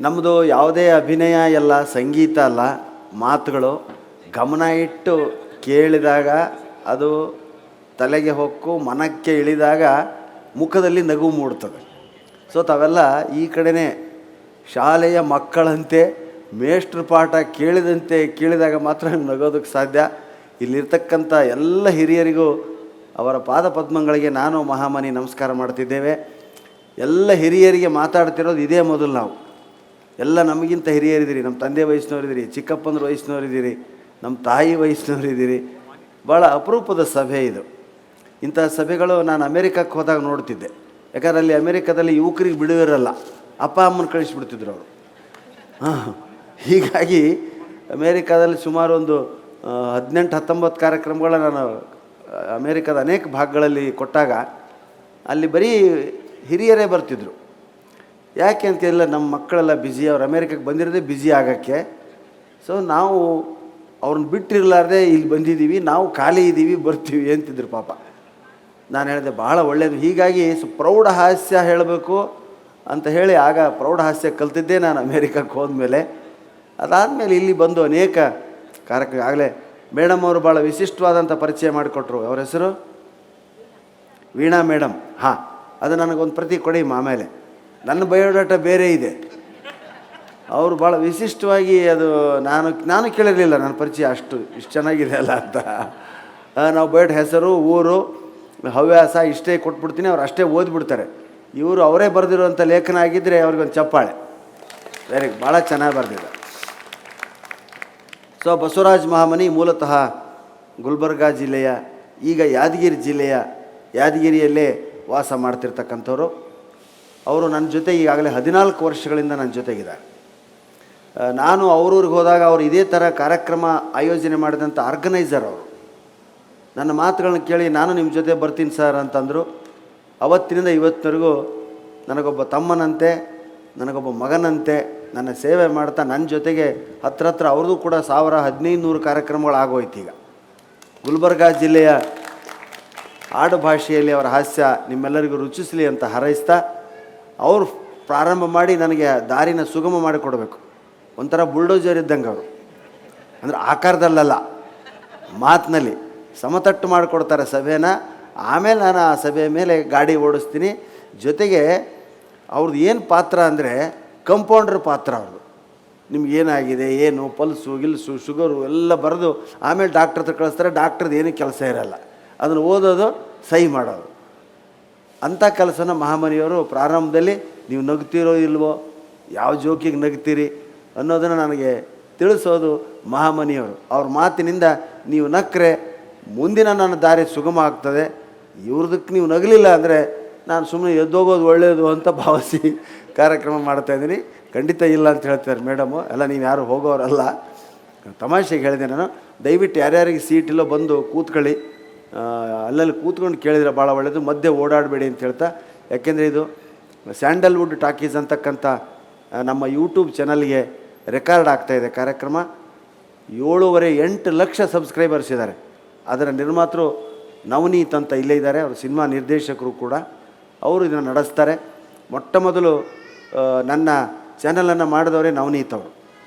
ನಮ್ಮದು ಯಾವುದೇ ಅಭಿನಯ ಎಲ್ಲ ಸಂಗೀತ ಅಲ್ಲ, ಮಾತುಗಳು ಗಮನ ಇಟ್ಟು ಕೇಳಿದಾಗ ಅದು ತಲೆಗೆ ಹೊಕ್ಕು ಮನಕ್ಕೆ ಇಳಿದಾಗ ಮುಖದಲ್ಲಿ ನಗು ಮೂಡ್ತದೆ. ಸೊ ತಾವೆಲ್ಲ ಈ ಕಡೆನೇ ಶಾಲೆಯ ಮಕ್ಕಳಂತೆ ಮೇಷ್ಟ್ರ ಪಾಠ ಕೇಳಿದಾಗ ಮಾತ್ರ ನಗೋದಕ್ಕೆ ಸಾಧ್ಯ. ಇಲ್ಲಿರ್ತಕ್ಕಂಥ ಎಲ್ಲ ಹಿರಿಯರಿಗೂ ಅವರ ಪಾದ ಪದ್ಮಗಳಿಗೆ ನಾನು ಮಹಾಮನಿ ನಮಸ್ಕಾರ ಮಾಡ್ತಿದ್ದೇವೆ. ಎಲ್ಲ ಹಿರಿಯರಿಗೆ ಮಾತಾಡ್ತಿರೋದು ಇದೇ ಮೊದಲು. ನಾವು ಎಲ್ಲ ನಮಗಿಂತ ಹಿರಿಯರಿದ್ದೀರಿ, ನಮ್ಮ ತಂದೆ ವಯಸ್ಸಿನವರಿದ್ದೀರಿ, ಚಿಕ್ಕಪ್ಪಂದ್ರ ವಯಸ್ಸಿನವರಿದ್ದೀರಿ, ನಮ್ಮ ತಾಯಿ ವಯಸ್ಸಿನವರಿದ್ದೀರಿ. ಭಾಳ ಅಪರೂಪದ ಸಭೆ ಇದು. ಇಂಥ ಸಭೆಗಳು ನಾನು ಅಮೇರಿಕಕ್ಕೆ ಹೋದಾಗ ನೋಡ್ತಿದ್ದೆ. ಯಾಕಂದ್ರೆ ಅಲ್ಲಿ ಅಮೇರಿಕಾದಲ್ಲಿ ಯುವಕರಿಗೆ ಬಿಡುವಿರಲ್ಲ, ಅಪ್ಪ ಅಮ್ಮನ ಕಳಿಸ್ಬಿಡ್ತಿದ್ರು ಅವರು. ಹೀಗಾಗಿ ಅಮೇರಿಕಾದಲ್ಲಿ ಸುಮಾರು ಒಂದು 18-19 ಕಾರ್ಯಕ್ರಮಗಳ ನಾನು ಅಮೇರಿಕಾದ ಅನೇಕ ಭಾಗಗಳಲ್ಲಿ ಕೊಟ್ಟಾಗ ಅಲ್ಲಿ ಬರೀ ಹಿರಿಯರೇ ಬರ್ತಿದ್ರು. ಯಾಕೆ ಅಂತೆಲ್ಲ ನಮ್ಮ ಮಕ್ಕಳೆಲ್ಲ ಬ್ಯುಸಿ, ಅವ್ರು ಅಮೇರಿಕಕ್ಕೆ ಬಂದಿರೋದೇ ಬ್ಯುಸಿ ಆಗೋಕ್ಕೆ. ಸೊ ನಾವು ಅವ್ರನ್ನ ಬಿಟ್ಟಿರಲಾರ್ದೆ ಇಲ್ಲಿ ಬಂದಿದ್ದೀವಿ, ನಾವು ಖಾಲಿ ಇದ್ದೀವಿ, ಬರ್ತೀವಿ ಅಂತಿದ್ರು ಪಾಪ. ನಾನು ಹೇಳಿದೆ ಭಾಳ ಒಳ್ಳೆಯದು. ಹೀಗಾಗಿ ಪ್ರೌಢ ಹಾಸ್ಯ ಹೇಳಬೇಕು ಅಂತ ಹೇಳಿ ಆಗ ಪ್ರೌಢ ಹಾಸ್ಯ ಕಲ್ತಿದ್ದೆ ನಾನು ಅಮೇರಿಕಕ್ಕೆ ಹೋದ್ಮೇಲೆ. ಅದಾದಮೇಲೆ ಇಲ್ಲಿ ಬಂದು ಅನೇಕ ಕಾರ್ಯಕ್ರಮ ಆಗಲೇ ಮೇಡಮ್ ಅವರು ಭಾಳ ವಿಶಿಷ್ಟವಾದಂಥ ಪರಿಚಯ ಮಾಡಿಕೊಟ್ರು. ಅವ್ರ ಹೆಸರು ವೀಣಾ ಮೇಡಮ್. ಹಾಂ, ಅದು ನನಗೊಂದು ಪ್ರತಿ ಕೊಡಿ. ಆಮೇಲೆ ನನ್ನ ಬಯೋಡಾಟ ಬೇರೆ ಇದೆ, ಅವರು ಭಾಳ ವಿಶಿಷ್ಟವಾಗಿ ಅದು ನಾನು ಕೇಳಿರಲಿಲ್ಲ ನನ್ನ ಪರಿಚಯ ಇಷ್ಟು ಚೆನ್ನಾಗಿದೆ ಅಲ್ಲ ಅಂತ. ನಾವು ಬಯೋಡ ಹೆಸರು, ಊರು, ಹವ್ಯಾಸ ಇಷ್ಟೇ ಕೊಟ್ಬಿಡ್ತೀನಿ, ಅವ್ರು ಅಷ್ಟೇ ಓದ್ಬಿಡ್ತಾರೆ. ಇವರು ಅವರೇ ಬರೆದಿರುವಂಥ ಲೇಖನ ಆಗಿದ್ದರೆ ಅವ್ರಿಗೊಂದು ಚಪ್ಪಾಳೆ. ಭಾಳ ಚೆನ್ನಾಗಿ ಬರೆದಿದ್ದಾರೆ. ಸೊ ಬಸವರಾಜ ಮಹಾಮನಿ ಮೂಲತಃ ಗುಲ್ಬರ್ಗಾ ಜಿಲ್ಲೆಯ, ಈಗ ಯಾದಗಿರಿ ಜಿಲ್ಲೆಯ ಯಾದಗಿರಿಯಲ್ಲೇ ವಾಸ ಮಾಡ್ತಿರ್ತಕ್ಕಂಥವ್ರು. ಅವರು ನನ್ನ ಜೊತೆ ಈಗಾಗಲೇ 14 ವರ್ಷಗಳಿಂದ ನನ್ನ ಜೊತೆಗಿದ್ದಾರೆ. ನಾನು ಅವ್ರೂರಿಗೆ ಹೋದಾಗ ಅವರು ಇದೇ ಥರ ಕಾರ್ಯಕ್ರಮ ಆಯೋಜನೆ ಮಾಡಿದಂಥ ಆರ್ಗನೈಸರ್ ಅವರು. ನನ್ನ ಮಾತುಗಳನ್ನ ಕೇಳಿ ನಾನು ನಿಮ್ಮ ಜೊತೆ ಬರ್ತೀನಿ ಸರ್ ಅಂತಂದರು. ಅವತ್ತಿನಿಂದ ಇವತ್ತಿನವರೆಗೂ ನನಗೊಬ್ಬ ತಮ್ಮನಂತೆ, ನನಗೊಬ್ಬ ಮಗನಂತೆ ನನ್ನ ಸೇವೆ ಮಾಡ್ತಾ ನನ್ನ ಜೊತೆಗೆ ಹತ್ರ ಅವ್ರದ್ದು ಕೂಡ 1000-1500 ಕಾರ್ಯಕ್ರಮಗಳಾಗೋಯ್ತು. ಈಗ ಗುಲ್ಬರ್ಗಾ ಜಿಲ್ಲೆಯ ಆಡು ಭಾಷೆಯಲ್ಲಿ ಅವರ ಹಾಸ್ಯ ನಿಮ್ಮೆಲ್ಲರಿಗೂ ರುಚಿಸಲಿ ಅಂತ ಹಾರೈಸ್ತಾ, ಅವರು ಪ್ರಾರಂಭ ಮಾಡಿ ನನಗೆ ದಾರಿನ ಸುಗಮ ಮಾಡಿಕೊಡ್ಬೇಕು. ಒಂಥರ ಬುಲ್ಡೋಜರ್ ಇದ್ದಂಗೆ ಅವರು, ಅಂದರೆ ಆಕಾರದಲ್ಲಲ್ಲ, ಮಾತಿನಲ್ಲಿ ಸಮತಟ್ಟು ಮಾಡಿಕೊಡ್ತಾರೆ ಸಭೆನ. ಆಮೇಲೆ ನಾನು ಆ ಸಭೆಯ ಮೇಲೆ ಗಾಡಿ ಓಡಿಸ್ತೀನಿ. ಜೊತೆಗೆ ಅವ್ರದ್ದು ಏನು ಪಾತ್ರ ಅಂದರೆ ಕಂಪೌಂಡ್ರ್ ಪಾತ್ರ. ಅವ್ರದ್ದು ನಿಮ್ಗೇನಾಗಿದೆ, ಏನು ಪಲ್ಸು ಗಿಲ್ಸು ಶುಗರು ಎಲ್ಲ ಬರೆದು ಆಮೇಲೆ ಡಾಕ್ಟ್ರ್ ಹತ್ರ ಕಳಿಸ್ತಾರೆ. ಡಾಕ್ಟ್ರದ್ದು ಏನೂ ಕೆಲಸ ಇರೋಲ್ಲ, ಅದನ್ನು ಓದೋದು, ಸಹಿ ಮಾಡೋದು. ಅಂಥ ಕೆಲಸನ ಮಹಾಮನಿಯವರು ಪ್ರಾರಂಭದಲ್ಲಿ ನೀವು ನಗ್ತಿರೋ ಇಲ್ವೋ, ಯಾವ ಜೋಕಿಗೆ ನಗ್ತೀರಿ ಅನ್ನೋದನ್ನು ನನಗೆ ತಿಳಿಸೋದು ಮಹಾಮನಿಯವರು. ಅವ್ರ ಮಾತಿನಿಂದ ನೀವು ನಕ್ಕರೆ ಮುಂದಿನ ನನ್ನ ದಾರಿ ಸುಗಮ ಆಗ್ತದೆ. ಇವ್ರದಕ್ಕೆ ನೀವು ನಗಲಿಲ್ಲ ಅಂದರೆ ನಾನು ಸುಮ್ಮನೆ ಎದ್ದೋಗೋದು ಒಳ್ಳೆಯದು ಅಂತ ಭಾವಿಸಿ ಕಾರ್ಯಕ್ರಮ ಮಾಡ್ತಾಯಿದ್ದೀನಿ. ಖಂಡಿತ ಇಲ್ಲ ಅಂತ ಹೇಳ್ತಾರೆ ಮೇಡಮು. ಎಲ್ಲ ನೀವು ಯಾರು ಹೋಗೋರಲ್ಲ, ತಮಾಷೆಗೆ ಹೇಳಿದೆ ನಾನು. ದಯವಿಟ್ಟು ಯಾರ್ಯಾರಿಗೆ ಸೀಟಿಲ್ಲೋ ಬಂದು ಕೂತ್ಕೊಳ್ಳಿ, ಅಲ್ಲಲ್ಲಿ ಕೂತ್ಕೊಂಡು ಕೇಳಿದರೆ ಭಾಳ ಒಳ್ಳೆಯದು, ಮಧ್ಯೆ ಓಡಾಡಬೇಡಿ ಅಂತ ಹೇಳ್ತಾ. ಯಾಕೆಂದರೆ ಇದು ಸ್ಯಾಂಡಲ್ವುಡ್ ಟಾಕೀಸ್ ಅಂತಕ್ಕಂಥ ನಮ್ಮ ಯೂಟ್ಯೂಬ್ ಚಾನಲ್ಗೆ ರೆಕಾರ್ಡ್ ಆಗ್ತಾಯಿದೆ ಕಾರ್ಯಕ್ರಮ. 7.5-8 ಲಕ್ಷ ಸಬ್ಸ್ಕ್ರೈಬರ್ಸ್ ಇದ್ದಾರೆ. ಅದರ ನಿರ್ಮಾತೃ ನವನೀತ್ ಅಂತ ಇಲ್ಲೇ ಇದ್ದಾರೆ, ಅವರು ಸಿನಿಮಾ ನಿರ್ದೇಶಕರು ಕೂಡ. ಅವರು ಇದನ್ನು ನಡೆಸ್ತಾರೆ. ಮೊಟ್ಟ ಮೊದಲು ನನ್ನ ಚಾನಲನ್ನು ಮಾಡಿದವರೇ ನವನೀತ್ ಅವರು.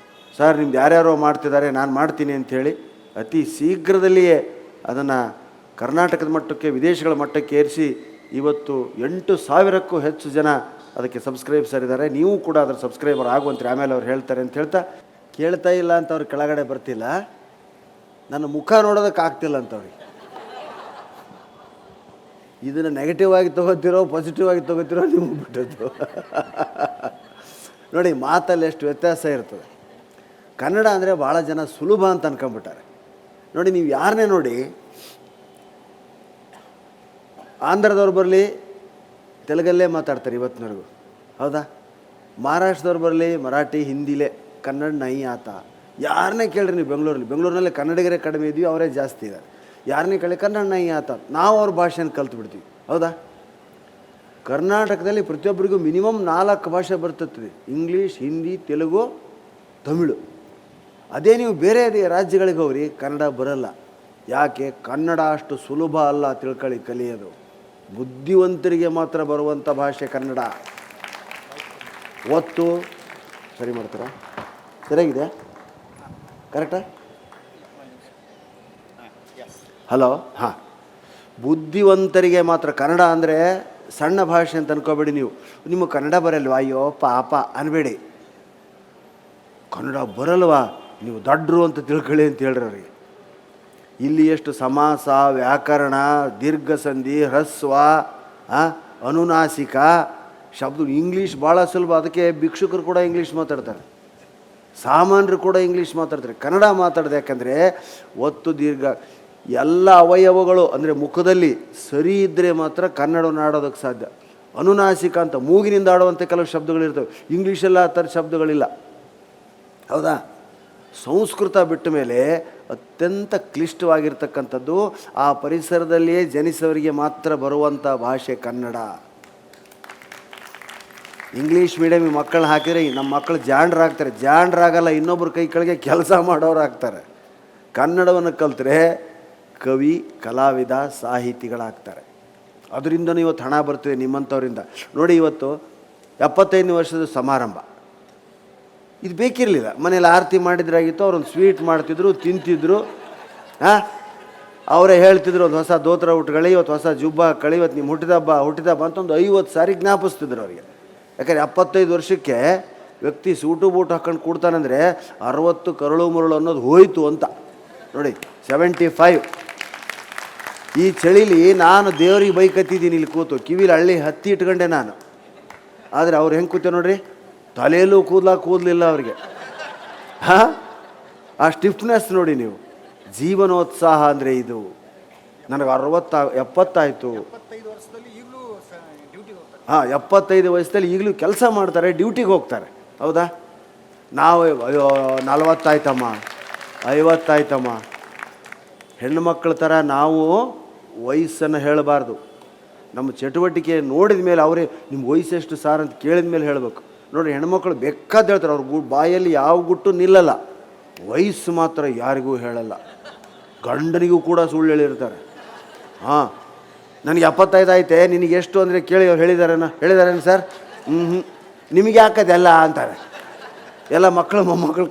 ಸರ್ ನಿಮ್ದು ಯಾರ್ಯಾರೋ ಮಾಡ್ತಿದ್ದಾರೆ, ನಾನು ಮಾಡ್ತೀನಿ ಅಂಥೇಳಿ ಅತಿ ಶೀಘ್ರದಲ್ಲಿಯೇ ಅದನ್ನು ಕರ್ನಾಟಕದ ಮಟ್ಟಕ್ಕೆ, ವಿದೇಶಗಳ ಮಟ್ಟಕ್ಕೆ ಏರಿಸಿ ಇವತ್ತು 8,000ಕ್ಕೂ ಹೆಚ್ಚು ಜನ ಅದಕ್ಕೆ ಸಬ್ಸ್ಕ್ರೈಬರ್ಸ್ ಇದ್ದಾರೆ. ನೀವು ಕೂಡ ಅದರ ಸಬ್ಸ್ಕ್ರೈಬರ್ ಆಗುವಂತ್ರಿ, ಆಮೇಲೆ ಅವ್ರು ಹೇಳ್ತಾರೆ ಅಂತ ಹೇಳ್ತಾ. ಕೇಳ್ತಾ ಇಲ್ಲ ಅಂತ ಅವ್ರು ಕೆಳಗಡೆ ಬರ್ತಿಲ್ಲ, ನನ್ನ ಮುಖ ನೋಡೋದಕ್ಕೆ ಆಗ್ತಿಲ್ಲ ಅಂತವ್ರಿಗೆ. ಇದನ್ನು ನೆಗೆಟಿವ್ ಆಗಿ ತೊಗೋತಿರೋ ಪಾಸಿಟಿವ್ ಆಗಿ ತೊಗೋತಿರೋ ನಿಮಗೆ ಬಿಟ್ಟದ್ದು. ನೋಡಿ, ಮಾತಲ್ಲಿ ಎಷ್ಟು ವ್ಯತ್ಯಾಸ ಇರ್ತದೆ. ಕನ್ನಡ ಅಂದರೆ ಭಾಳ ಜನ ಸುಲಭ ಅಂತ ಅನ್ಕೊಂಬಿಟ್ಟಾರೆ. ನೋಡಿ, ನೀವು ಯಾರನ್ನೇ ನೋಡಿ, ಆಂಧ್ರದವ್ರು ಬರಲಿ ತೆಲುಗಲ್ಲೇ ಮಾತಾಡ್ತಾರೆ ಇವತ್ತಿನವರೆಗೂ, ಹೌದಾ? ಮಹಾರಾಷ್ಟ್ರದವ್ರು ಬರಲಿ ಮರಾಠಿ ಹಿಂದಿಲೇ, ಕನ್ನಡ ನೈ ಆತ. ಯಾರನ್ನೇ ಕೇಳ್ರಿ ನೀವು ಬೆಂಗಳೂರಿನಲ್ಲಿ ಕನ್ನಡಿಗರೇ ಕಡಿಮೆ ಇದ್ವಿ, ಅವರೇ ಜಾಸ್ತಿ ಇದ್ದಾರೆ. ಯಾರನ್ನೇ ಕೇಳಿ ಕನ್ನಡ ನೈ ಆತ, ನಾವು ಅವ್ರ ಭಾಷೆಯನ್ನು ಕಲ್ತು ಬಿಡ್ತೀವಿ, ಹೌದಾ? ಕರ್ನಾಟಕದಲ್ಲಿ ಪ್ರತಿಯೊಬ್ಬರಿಗೂ ಮಿನಿಮಮ್ 4 ಭಾಷೆ ಬರ್ತದೆ: ಇಂಗ್ಲೀಷ್, ಹಿಂದಿ, ತೆಲುಗು, ತಮಿಳು. ಅದೇ ನೀವು ಬೇರೆ ರಾಜ್ಯಗಳಿಗೆ ಹೋಗ್ರಿ, ಕನ್ನಡ ಬರಲ್ಲ. ಯಾಕೆ? ಕನ್ನಡ ಅಷ್ಟು ಸುಲಭ ಅಲ್ಲ, ತಿಳ್ಕೊಳ್ಳಿ, ಕಲಿಯೋದು. ಬುದ್ಧಿವಂತರಿಗೆ ಮಾತ್ರ ಬರುವಂಥ ಭಾಷೆ ಕನ್ನಡ. ಒತ್ತು ಸರಿ ಮಾಡ್ತೀರಾ? ಸರಿಯಾಗಿದೆ? ಕರೆಕ್ಟಾ? ಹಲೋ. ಹಾಂ, ಬುದ್ಧಿವಂತರಿಗೆ ಮಾತ್ರ ಕನ್ನಡ ಅಂದರೆ ಸಣ್ಣ ಭಾಷೆ ಅಂತ ಅನ್ಕೋಬೇಡಿ ನೀವು. ನಿಮಗೆ ಕನ್ನಡ ಬರಲ್ವಾ, ಅಯ್ಯೋ ಪಾಪ ಅನ್ಬೇಡಿ. ಕನ್ನಡ ಬರಲ್ವಾ, ನೀವು ದಡ್ರು ಅಂತ ತಿಳ್ಕೊಳ್ಳಿ ಅಂತ ಹೇಳ್ರಿ ಅವ್ರಿಗೆ. ಇಲ್ಲಿ ಎಷ್ಟು ಸಮಾಸ, ವ್ಯಾಕರಣ, ದೀರ್ಘ ಸಂಧಿ, ಹ್ರಸ್ವ, ಅನುನಾಸಿಕ ಶಬ್ದ. ಇಂಗ್ಲೀಷ್ ಭಾಳ ಸುಲಭ. ಅದಕ್ಕೆ ಭಿಕ್ಷುಕರು ಕೂಡ ಇಂಗ್ಲೀಷ್ ಮಾತಾಡ್ತಾರೆ, ಸಾಮಾನ್ಯರು ಕೂಡ ಇಂಗ್ಲೀಷ್ ಮಾತಾಡ್ತಾರೆ. ಕನ್ನಡ ಮಾತಾಡ್ದೆ ಯಾಕಂದರೆ ಒತ್ತು ದೀರ್ಘ ಎಲ್ಲ ಅವಯವಗಳು ಅಂದರೆ ಮುಖದಲ್ಲಿ ಸರಿ ಇದ್ದರೆ ಮಾತ್ರ ಕನ್ನಡವನ್ನು ಆಡೋದಕ್ಕೆ ಸಾಧ್ಯ. ಅನುನಾಸಿಕ ಅಂತ ಮೂಗಿನಿಂದ ಆಡುವಂಥ ಕೆಲವು ಶಬ್ದಗಳಿರ್ತವೆ, ಇಂಗ್ಲೀಷೆಲ್ಲ ಆ ಥರ ಶಬ್ದಗಳಿಲ್ಲ. ಹೌದಾ? ಸಂಸ್ಕೃತ ಬಿಟ್ಟ ಮೇಲೆ ಅತ್ಯಂತ ಕ್ಲಿಷ್ಟವಾಗಿರ್ತಕ್ಕಂಥದ್ದು ಆ ಪರಿಸರದಲ್ಲಿಯೇ ಜನಿಸೋರಿಗೆ ಮಾತ್ರ ಬರುವಂಥ ಭಾಷೆ ಕನ್ನಡ. ಇಂಗ್ಲೀಷ್ ಮೀಡಿಯಮಿಗೆ ಮಕ್ಕಳನ್ನ ಹಾಕಿದರೆ ನಮ್ಮ ಮಕ್ಕಳು ಜಾಣರಾಗ್ತಾರೆ. ಜಾಣರಾಗಲ್ಲ, ಇನ್ನೊಬ್ಬರ ಕೈ ಕೆಳಗೆ ಕೆಲಸ ಮಾಡೋರು ಆಗ್ತಾರೆ. ಕನ್ನಡವನ್ನು ಕಲಿತ್ರೆ ಕವಿ, ಕಲಾವಿದ, ಸಾಹಿತಿಗಳಾಗ್ತಾರೆ. ಅದರಿಂದನೂ ಇವತ್ತು ಹಣ ಬರ್ತಿದೆ ನಿಮ್ಮಂಥವರಿಂದ. ನೋಡಿ, ಇವತ್ತು 75 ವರ್ಷದ ಸಮಾರಂಭ. ಇದು ಬೇಕಿರಲಿಲ್ಲ, ಮನೇಲಿ ಆರತಿ ಮಾಡಿದ್ರಾಗಿತ್ತು, ಅವ್ರೊಂದು ಸ್ವೀಟ್ ಮಾಡ್ತಿದ್ರು, ತಿಂತಿದ್ರು. ಅವರೇ ಹೇಳ್ತಿದ್ರು ಒಂದು ಹೊಸ ದೋತ್ರ ಉಟ್ಕೊಳ್ಳಿ, ಇವತ್ತು ಹೊಸ ಜುಬ್ಬ ಹಾಕೊಳ್ಳಿ, ಇವತ್ತು ನಿಮ್ಮ ಹುಟ್ಟಿದಬ್ಬ ಅಂತ ಒಂದು 50 ಸಾರಿ ಜ್ಞಾಪಿಸ್ತಿದ್ರು ಅವರಿಗೆ. ಯಾಕಂದರೆ 75 ವರ್ಷಕ್ಕೆ ವ್ಯಕ್ತಿ ಸೂಟು ಬೂಟು ಹಾಕೊಂಡು ಕೊಡ್ತಾನಂದರೆ 60 ಕರಳು ಮುರುಳು ಅನ್ನೋದು ಹೋಯಿತು ಅಂತ. ನೋಡಿ, 75. ಈ ಚಳಿಲಿ ನಾನು ದೇವ್ರಿಗೆ ಬೈಕತ್ತಿದ್ದೀನಿ ಇಲ್ಲಿ ಕೂತು, ಕಿವಿಲಿ ಹಳ್ಳಿ ಹತ್ತಿ ಇಟ್ಕೊಂಡೆ ನಾನು. ಆದರೆ ಅವ್ರು ಹೆಂಗೆ ಕೂತೇವೆ ನೋಡ್ರಿ, ತಲೆಯಲ್ಲೂ ಕೂದಲಿಲ್ಲ ಅವ್ರಿಗೆ. ಆ ಸ್ಟಿಫ್ನೆಸ್ ನೋಡಿ ನೀವು. ಜೀವನೋತ್ಸಾಹ ಅಂದರೆ ಇದು. ನನಗೆ 70 75 ವಯಸ್ಸಲ್ಲಿ ಈಗಲೂ ಕೆಲಸ ಮಾಡ್ತಾರೆ, ಡ್ಯೂಟಿಗೆ ಹೋಗ್ತಾರೆ. ಹೌದಾ? ನಾವು ಅಯ್ಯೋ 40 ಆಯ್ತಮ್ಮ, 50 ಆಯ್ತಮ್ಮ. ಹೆಣ್ಣುಮಕ್ಕಳ ಥರ ನಾವು ವಯಸ್ಸನ್ನು ಹೇಳಬಾರ್ದು. ನಮ್ಮ ಚಟುವಟಿಕೆ ನೋಡಿದ ಮೇಲೆ ಅವರೇ ನಿಮ್ಮ ವಯಸ್ಸೆಷ್ಟು ಸಾರ್ ಅಂತ ಕೇಳಿದ ಮೇಲೆ ಹೇಳಬೇಕು. ನೋಡಿ, ಹೆಣ್ಮಕ್ಳು ಬೇಕಾದ ಹೇಳ್ತಾರೆ, ಅವ್ರ ಬಾಯಲ್ಲಿ ಯಾವ ಗುಟ್ಟು ನಿಲ್ಲಲ್ಲ. ವಯಸ್ಸು ಮಾತ್ರ ಯಾರಿಗೂ ಹೇಳಲ್ಲ. ಗಂಡನಿಗೂ ಕೂಡ ಸುಳ್ಳು ಹೇಳಿರ್ತಾರೆ. ನನಗೆ 75 ಆಯ್ತೆ, ನಿನಗೆ ಎಷ್ಟು ಅಂದರೆ ಕೇಳಿ ಅವ್ರು ಹೇಳಿದಾರೇನು ಸರ್? ನಿಮಗೆ ಯಾಕದೆಲ್ಲ ಅಂತಾರೆ. ಎಲ್ಲ ಮಕ್ಕಳು ಮೊಮ್ಮಕ್ಕಳು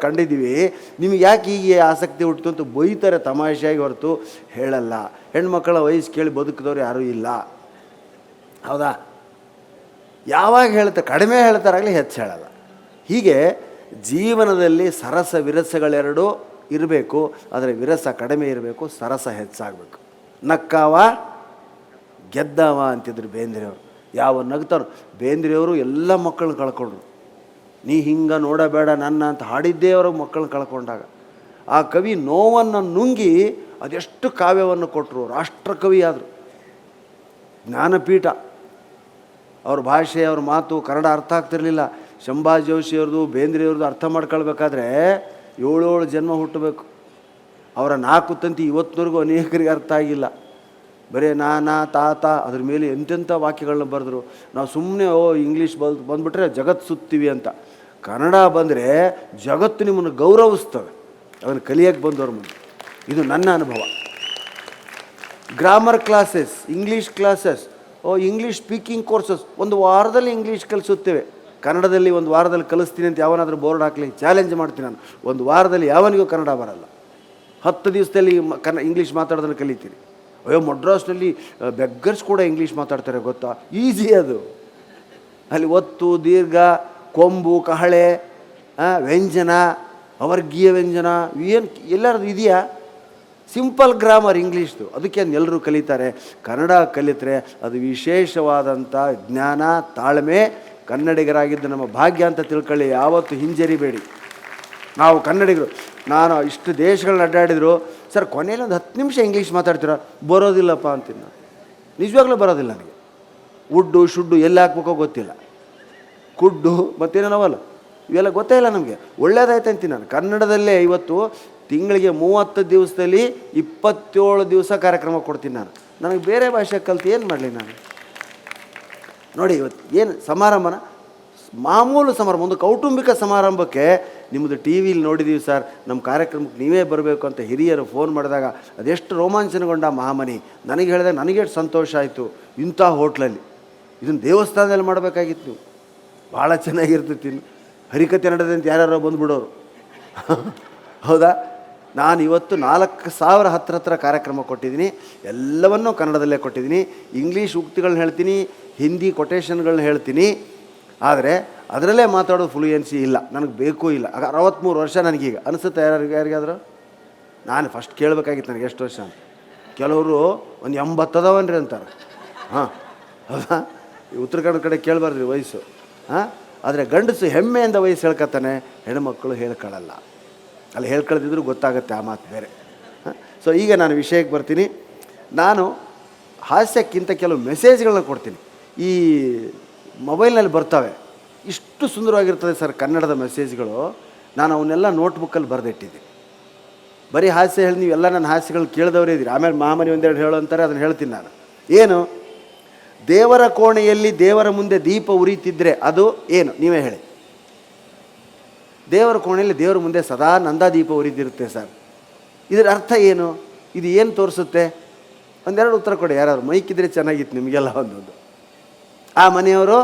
ಕಂಡಿದ್ದೀವಿ, ನಿಮಗೆ ಯಾಕೆ ಹೀಗೆ ಆಸಕ್ತಿ ಹುಟ್ಟಿತು ಅಂತ ಬೈತಾರೆ ತಮಾಷೆಯಾಗಿ, ಹೊರತು ಹೇಳಲ್ಲ. ಹೆಣ್ಮಕ್ಕಳ ವಯಸ್ಸು ಕೇಳಿ ಬದುಕಿದವ್ರು ಯಾರೂ ಇಲ್ಲ. ಹೌದಾ? ಯಾವಾಗ ಹೇಳ್ತಾರೆ, ಕಡಿಮೆ ಹೇಳ್ತಾರಾಗಲಿ, ಹೆಚ್ಚು ಹೇಳಲ್ಲ. ಹೀಗೆ ಜೀವನದಲ್ಲಿ ಸರಸ ವಿರಸಗಳೆರಡೂ ಇರಬೇಕು. ಆದರೆ ವಿರಸ ಕಡಿಮೆ ಇರಬೇಕು, ಸರಸ ಹೆಚ್ಚಾಗಬೇಕು. ನಕ್ಕಾವ ಗೆದ್ದವ ಅಂತಿದ್ರು ಬೇಂದ್ರೆಯವರು. ಯಾವ ನಗ್ತಾರೋ. ಬೇಂದ್ರೆಯವರು ಎಲ್ಲ ಮಕ್ಕಳನ್ನ ಕಳ್ಕೊಂಡ್ರು. ನೀ ಹಿಂಗೆ ನೋಡಬೇಡ ನನ್ನ ಅಂತ ಹಾಡಿದ್ದೇ ಅವರು ಮಕ್ಕಳನ್ನ ಕಳ್ಕೊಂಡಾಗ. ಆ ಕವಿ ನೋವನ್ನು ನುಂಗಿ ಅದೆಷ್ಟು ಕಾವ್ಯವನ್ನು ಕೊಟ್ಟರು. ರಾಷ್ಟ್ರಕವಿ ಆದರು, ಜ್ಞಾನಪೀಠ. ಅವ್ರ ಭಾಷೆ, ಅವ್ರ ಮಾತು ಕನ್ನಡ ಅರ್ಥ ಆಗ್ತಿರಲಿಲ್ಲ. ಶಂಭಾಜಿ ಜೋಶಿಯವ್ರದ್ದು, ಬೇಂದ್ರೆಯವ್ರದ್ದು ಅರ್ಥ ಮಾಡ್ಕೊಳ್ಬೇಕಾದ್ರೆ 7 ಜನ್ಮ ಹುಟ್ಟಬೇಕು. ಅವರ 4 ತಂತಿ ಇವತ್ತಿನವರೆಗೂ ಅನೇಕರಿಗೆ ಅರ್ಥ ಆಗಿಲ್ಲ. ಬರೀ ನಾನಾ ತಾತ ಅದ್ರ ಮೇಲೆ ಎಂತೆಂಥ ವಾಕ್ಯಗಳನ್ನ ಬರೆದ್ರು. ನಾವು ಸುಮ್ಮನೆ ಇಂಗ್ಲೀಷ್ ಬಂದುಬಿಟ್ರೆ ಜಗತ್ತು ಸುತ್ತೀವಿ ಅಂತ. ಕನ್ನಡ ಬಂದರೆ ಜಗತ್ತು ನಿಮ್ಮನ್ನು ಗೌರವಿಸ್ತವೆ, ಅದನ್ನು ಕಲಿಯೋಕ್ಕೆ ಬಂದವ್ರ ಮುಂದೆ. ಇದು ನನ್ನ ಅನುಭವ. Grammar classes, English classes, English speaking courses, 1 ವಾರದಲ್ಲಿ ಇಂಗ್ಲೀಷ್ ಕಲಿಸುತ್ತೇವೆ. ಕನ್ನಡದಲ್ಲಿ 1 ವಾರದಲ್ಲಿ ಕಲಿಸ್ತೀನಿ ಅಂತ ಯಾವನಾದರೂ ಬೋರ್ಡ್ ಹಾಕಲಿ, ಚಾಲೆಂಜ್ ಮಾಡ್ತೀನಿ ನಾನು. 1 ವಾರದಲ್ಲಿ ಯಾವನಿಗೂ ಕನ್ನಡ ಬರಲ್ಲ. 10 ದಿವಸದಲ್ಲಿ ಇಂಗ್ಲೀಷ್ ಮಾತಾಡೋದನ್ನು ಕಲಿತೀನಿ. ಅಯ್ಯೋ, ಮಡ್ರಾಸ್ನಲ್ಲಿ ಬೆಗ್ಗರ್ಸ್ ಕೂಡ ಇಂಗ್ಲೀಷ್ ಮಾತಾಡ್ತಾರೆ ಗೊತ್ತಾ? ಈಸಿ ಅದು. ಅಲ್ಲಿ ಒತ್ತು, ದೀರ್ಘ, ಕೊಂಬು, ಕಹಳೆ, ವ್ಯಂಜನ, ಅವರ್ಗೀಯ ವ್ಯಂಜನ ಏನು ಎಲ್ಲರದು ಇದೆಯಾ? ಸಿಂಪಲ್ ಗ್ರಾಮರ್ ಇಂಗ್ಲೀಷ್ದು. ಅದಕ್ಕೆ ಎಲ್ಲರೂ ಕಲಿತಾರೆ. ಕನ್ನಡ ಕಲಿತರೆ ಅದು ವಿಶೇಷವಾದಂಥ ಜ್ಞಾನ, ತಾಳ್ಮೆ. ಕನ್ನಡಿಗರಾಗಿದ್ದು ನಮ್ಮ ಭಾಗ್ಯ ಅಂತ ತಿಳ್ಕೊಳ್ಳಿ. ಯಾವತ್ತೂ ಹಿಂಜರಿಬೇಡಿ. ನಾವು ಕನ್ನಡಿಗರು, ನಾನು ಇಷ್ಟು ದೇಶಗಳನ್ನ ಅಡ್ಡಾಡಿದ್ರು, ಸರ್ ಕೊನೆಯಲ್ಲಿ ಒಂದು 10 ನಿಮಿಷ ಇಂಗ್ಲೀಷ್ ಮಾತಾಡ್ತೀರಾ? ಬರೋದಿಲ್ಲಪ್ಪ ಅಂತೀನಿ ನಾನು. ನಿಜವಾಗ್ಲೂ ಬರೋದಿಲ್ಲ ನನಗೆ. ಉಡ್ಡು ಶುಡ್ಡು ಎಲ್ಲಿ ಹಾಕ್ಬೇಕೋ ಗೊತ್ತಿಲ್ಲ. ಕುಡ್ಡು ಮತ್ತೇನವಲ್ಲ ಇವೆಲ್ಲ ಗೊತ್ತೇ ಇಲ್ಲ ನಮಗೆ. ಒಳ್ಳೇದಾಯ್ತು ಅಂತೀನಿ ನಾನು. ಕನ್ನಡದಲ್ಲೇ ಇವತ್ತು ತಿಂಗಳಿಗೆ 30 ದಿವಸದಲ್ಲಿ 27 ದಿವಸ ಕಾರ್ಯಕ್ರಮ ಕೊಡ್ತೀನಿ ನಾನು. ನನಗೆ ಬೇರೆ ಭಾಷೆ ಕಲಿತು ಏನು ಮಾಡಲಿ ನಾನು? ನೋಡಿ, ಇವತ್ತು ಏನು ಸಮಾರಂಭನ, ಮಾಮೂಲು ಸಮಾರಂಭ, ಒಂದು ಕೌಟುಂಬಿಕ ಸಮಾರಂಭಕ್ಕೆ ನಿಮ್ಮದು ಟಿ ವಿಲಿ ನೋಡಿದ್ದೀವಿ ಸರ್, ನಮ್ಮ ಕಾರ್ಯಕ್ರಮಕ್ಕೆ ನೀವೇ ಬರಬೇಕು ಅಂತ ಹಿರಿಯರು ಫೋನ್ ಮಾಡಿದಾಗ ಅದೆಷ್ಟು ರೋಮಾಂಚನಗೊಂಡ ಮಹಾಮನಿ. ನನಗೆ ಹೇಳಿದಾಗ ನನಗೆಷ್ಟು ಸಂತೋಷ ಆಯಿತು. ಇಂಥ ಹೋಟ್ಲಲ್ಲಿ ಇದನ್ನು ದೇವಸ್ಥಾನದಲ್ಲಿ ಮಾಡಬೇಕಾಗಿತ್ತು. ಭಾಳ ಚೆನ್ನಾಗಿರ್ತೈತಿ. ಹರಿಕತೆ ನಡೆದಂತೆ ಯಾರ್ಯಾರೋ ಬಂದುಬಿಡೋರು. ಹೌದಾ? ನಾನು ಇವತ್ತು 4,000 ಹತ್ರ ಕಾರ್ಯಕ್ರಮ ಕೊಟ್ಟಿದ್ದೀನಿ. ಎಲ್ಲವನ್ನೂ ಕನ್ನಡದಲ್ಲೇ ಕೊಟ್ಟಿದ್ದೀನಿ. ಇಂಗ್ಲೀಷ್ ಉಕ್ತಿಗಳನ್ನ ಹೇಳ್ತೀನಿ, ಹಿಂದಿ ಕೊಟೇಶನ್ಗಳನ್ನ ಹೇಳ್ತೀನಿ. ಆದರೆ ಅದರಲ್ಲೇ ಮಾತಾಡೋದು ಫ್ಲೂಯೆನ್ಸಿ ಇಲ್ಲ, ನನಗೆ ಬೇಕೂ ಇಲ್ಲ. ಆಗ 63 ವರ್ಷ ನನಗೀಗ ಅನಿಸುತ್ತೆ. ಯಾರಿಗಾದರೂ ನಾನು ಫಸ್ಟ್ ಕೇಳಬೇಕಾಗಿತ್ತು ನನಗೆ ಎಷ್ಟು ವರ್ಷ ಅಂತ. ಕೆಲವರು ಒಂದು 80 ಅದಾವನ್ರಿ ಅಂತಾರೆ. ಹಾಂ, ಹೌದಾ? ಉತ್ತರ ಕನ್ನಡ ಕಡೆ ಕೇಳಬಾರ್ದ್ರಿ ವಯಸ್ಸು. ಹಾಂ, ಆದರೆ ಗಂಡಸು ಹೆಮ್ಮೆಯಿಂದ ವಯಸ್ಸು ಹೇಳ್ಕೊತಾನೆ, ಹೆಣ್ಣುಮಕ್ಕಳು ಹೇಳ್ಕೊಳ್ಳಲ್ಲ. ಅಲ್ಲಿ ಹೇಳ್ಕೊಳ್ದಿದ್ರು ಗೊತ್ತಾಗುತ್ತೆ, ಆ ಮಾತು ಬೇರೆ. ಸೊ ಈಗ ನಾನು ವಿಷಯಕ್ಕೆ ಬರ್ತೀನಿ. ನಾನು ಹಾಸ್ಯಕ್ಕಿಂತ ಕೆಲವು ಮೆಸೇಜ್ಗಳನ್ನ ಕೊಡ್ತೀನಿ. ಈ ಮೊಬೈಲ್ನಲ್ಲಿ ಬರ್ತವೆ, ಇಷ್ಟು ಸುಂದರವಾಗಿರ್ತದೆ ಸರ್ ಕನ್ನಡದ ಮೆಸೇಜ್ಗಳು. ನಾನು ಅವನ್ನೆಲ್ಲ ನೋಟ್ಬುಕ್ಕಲ್ಲಿ ಬರೆದಿಟ್ಟಿದ್ದೀನಿ. ಬರೀ ಹಾಸ್ಯ ಹೇಳಿ ನೀವೆಲ್ಲ ನನ್ನ ಹಾಸ್ಯಗಳು ಕೇಳಿದವರೇ ಇದ್ದೀರಿ. ಆಮೇಲೆ ಮಾಮನಿ ಒಂದೆರಡು ಹೇಳು ಅಂತಾರೆ, ಅದನ್ನು ಹೇಳ್ತೀನಿ ನಾನು. ಏನು? ದೇವರ ಕೋಣೆಯಲ್ಲಿ ದೇವರ ಮುಂದೆ ದೀಪ ಉರಿತಿದ್ರೆ ಅದು ಏನು? ನೀವೇ ಹೇಳಿ. ದೇವರ ಕೋಣೆಯಲ್ಲಿ ದೇವರ ಮುಂದೆ ಸದಾ ನಂದಾದೀಪ ಉರಿದಿರುತ್ತೆ ಸರ್. ಇದರ ಅರ್ಥ ಏನು? ಇದು ಏನು ತೋರಿಸುತ್ತೆ? ಒಂದೆರಡು ಉತ್ತರ ಕೊಡಿ ಯಾರಾದ್ರು. ಮೈಕಿದ್ರೆ ಚೆನ್ನಾಗಿತ್ತು ನಿಮಗೆಲ್ಲ. ಒಂದೊಂದು. ಆ ಮನೆಯವರು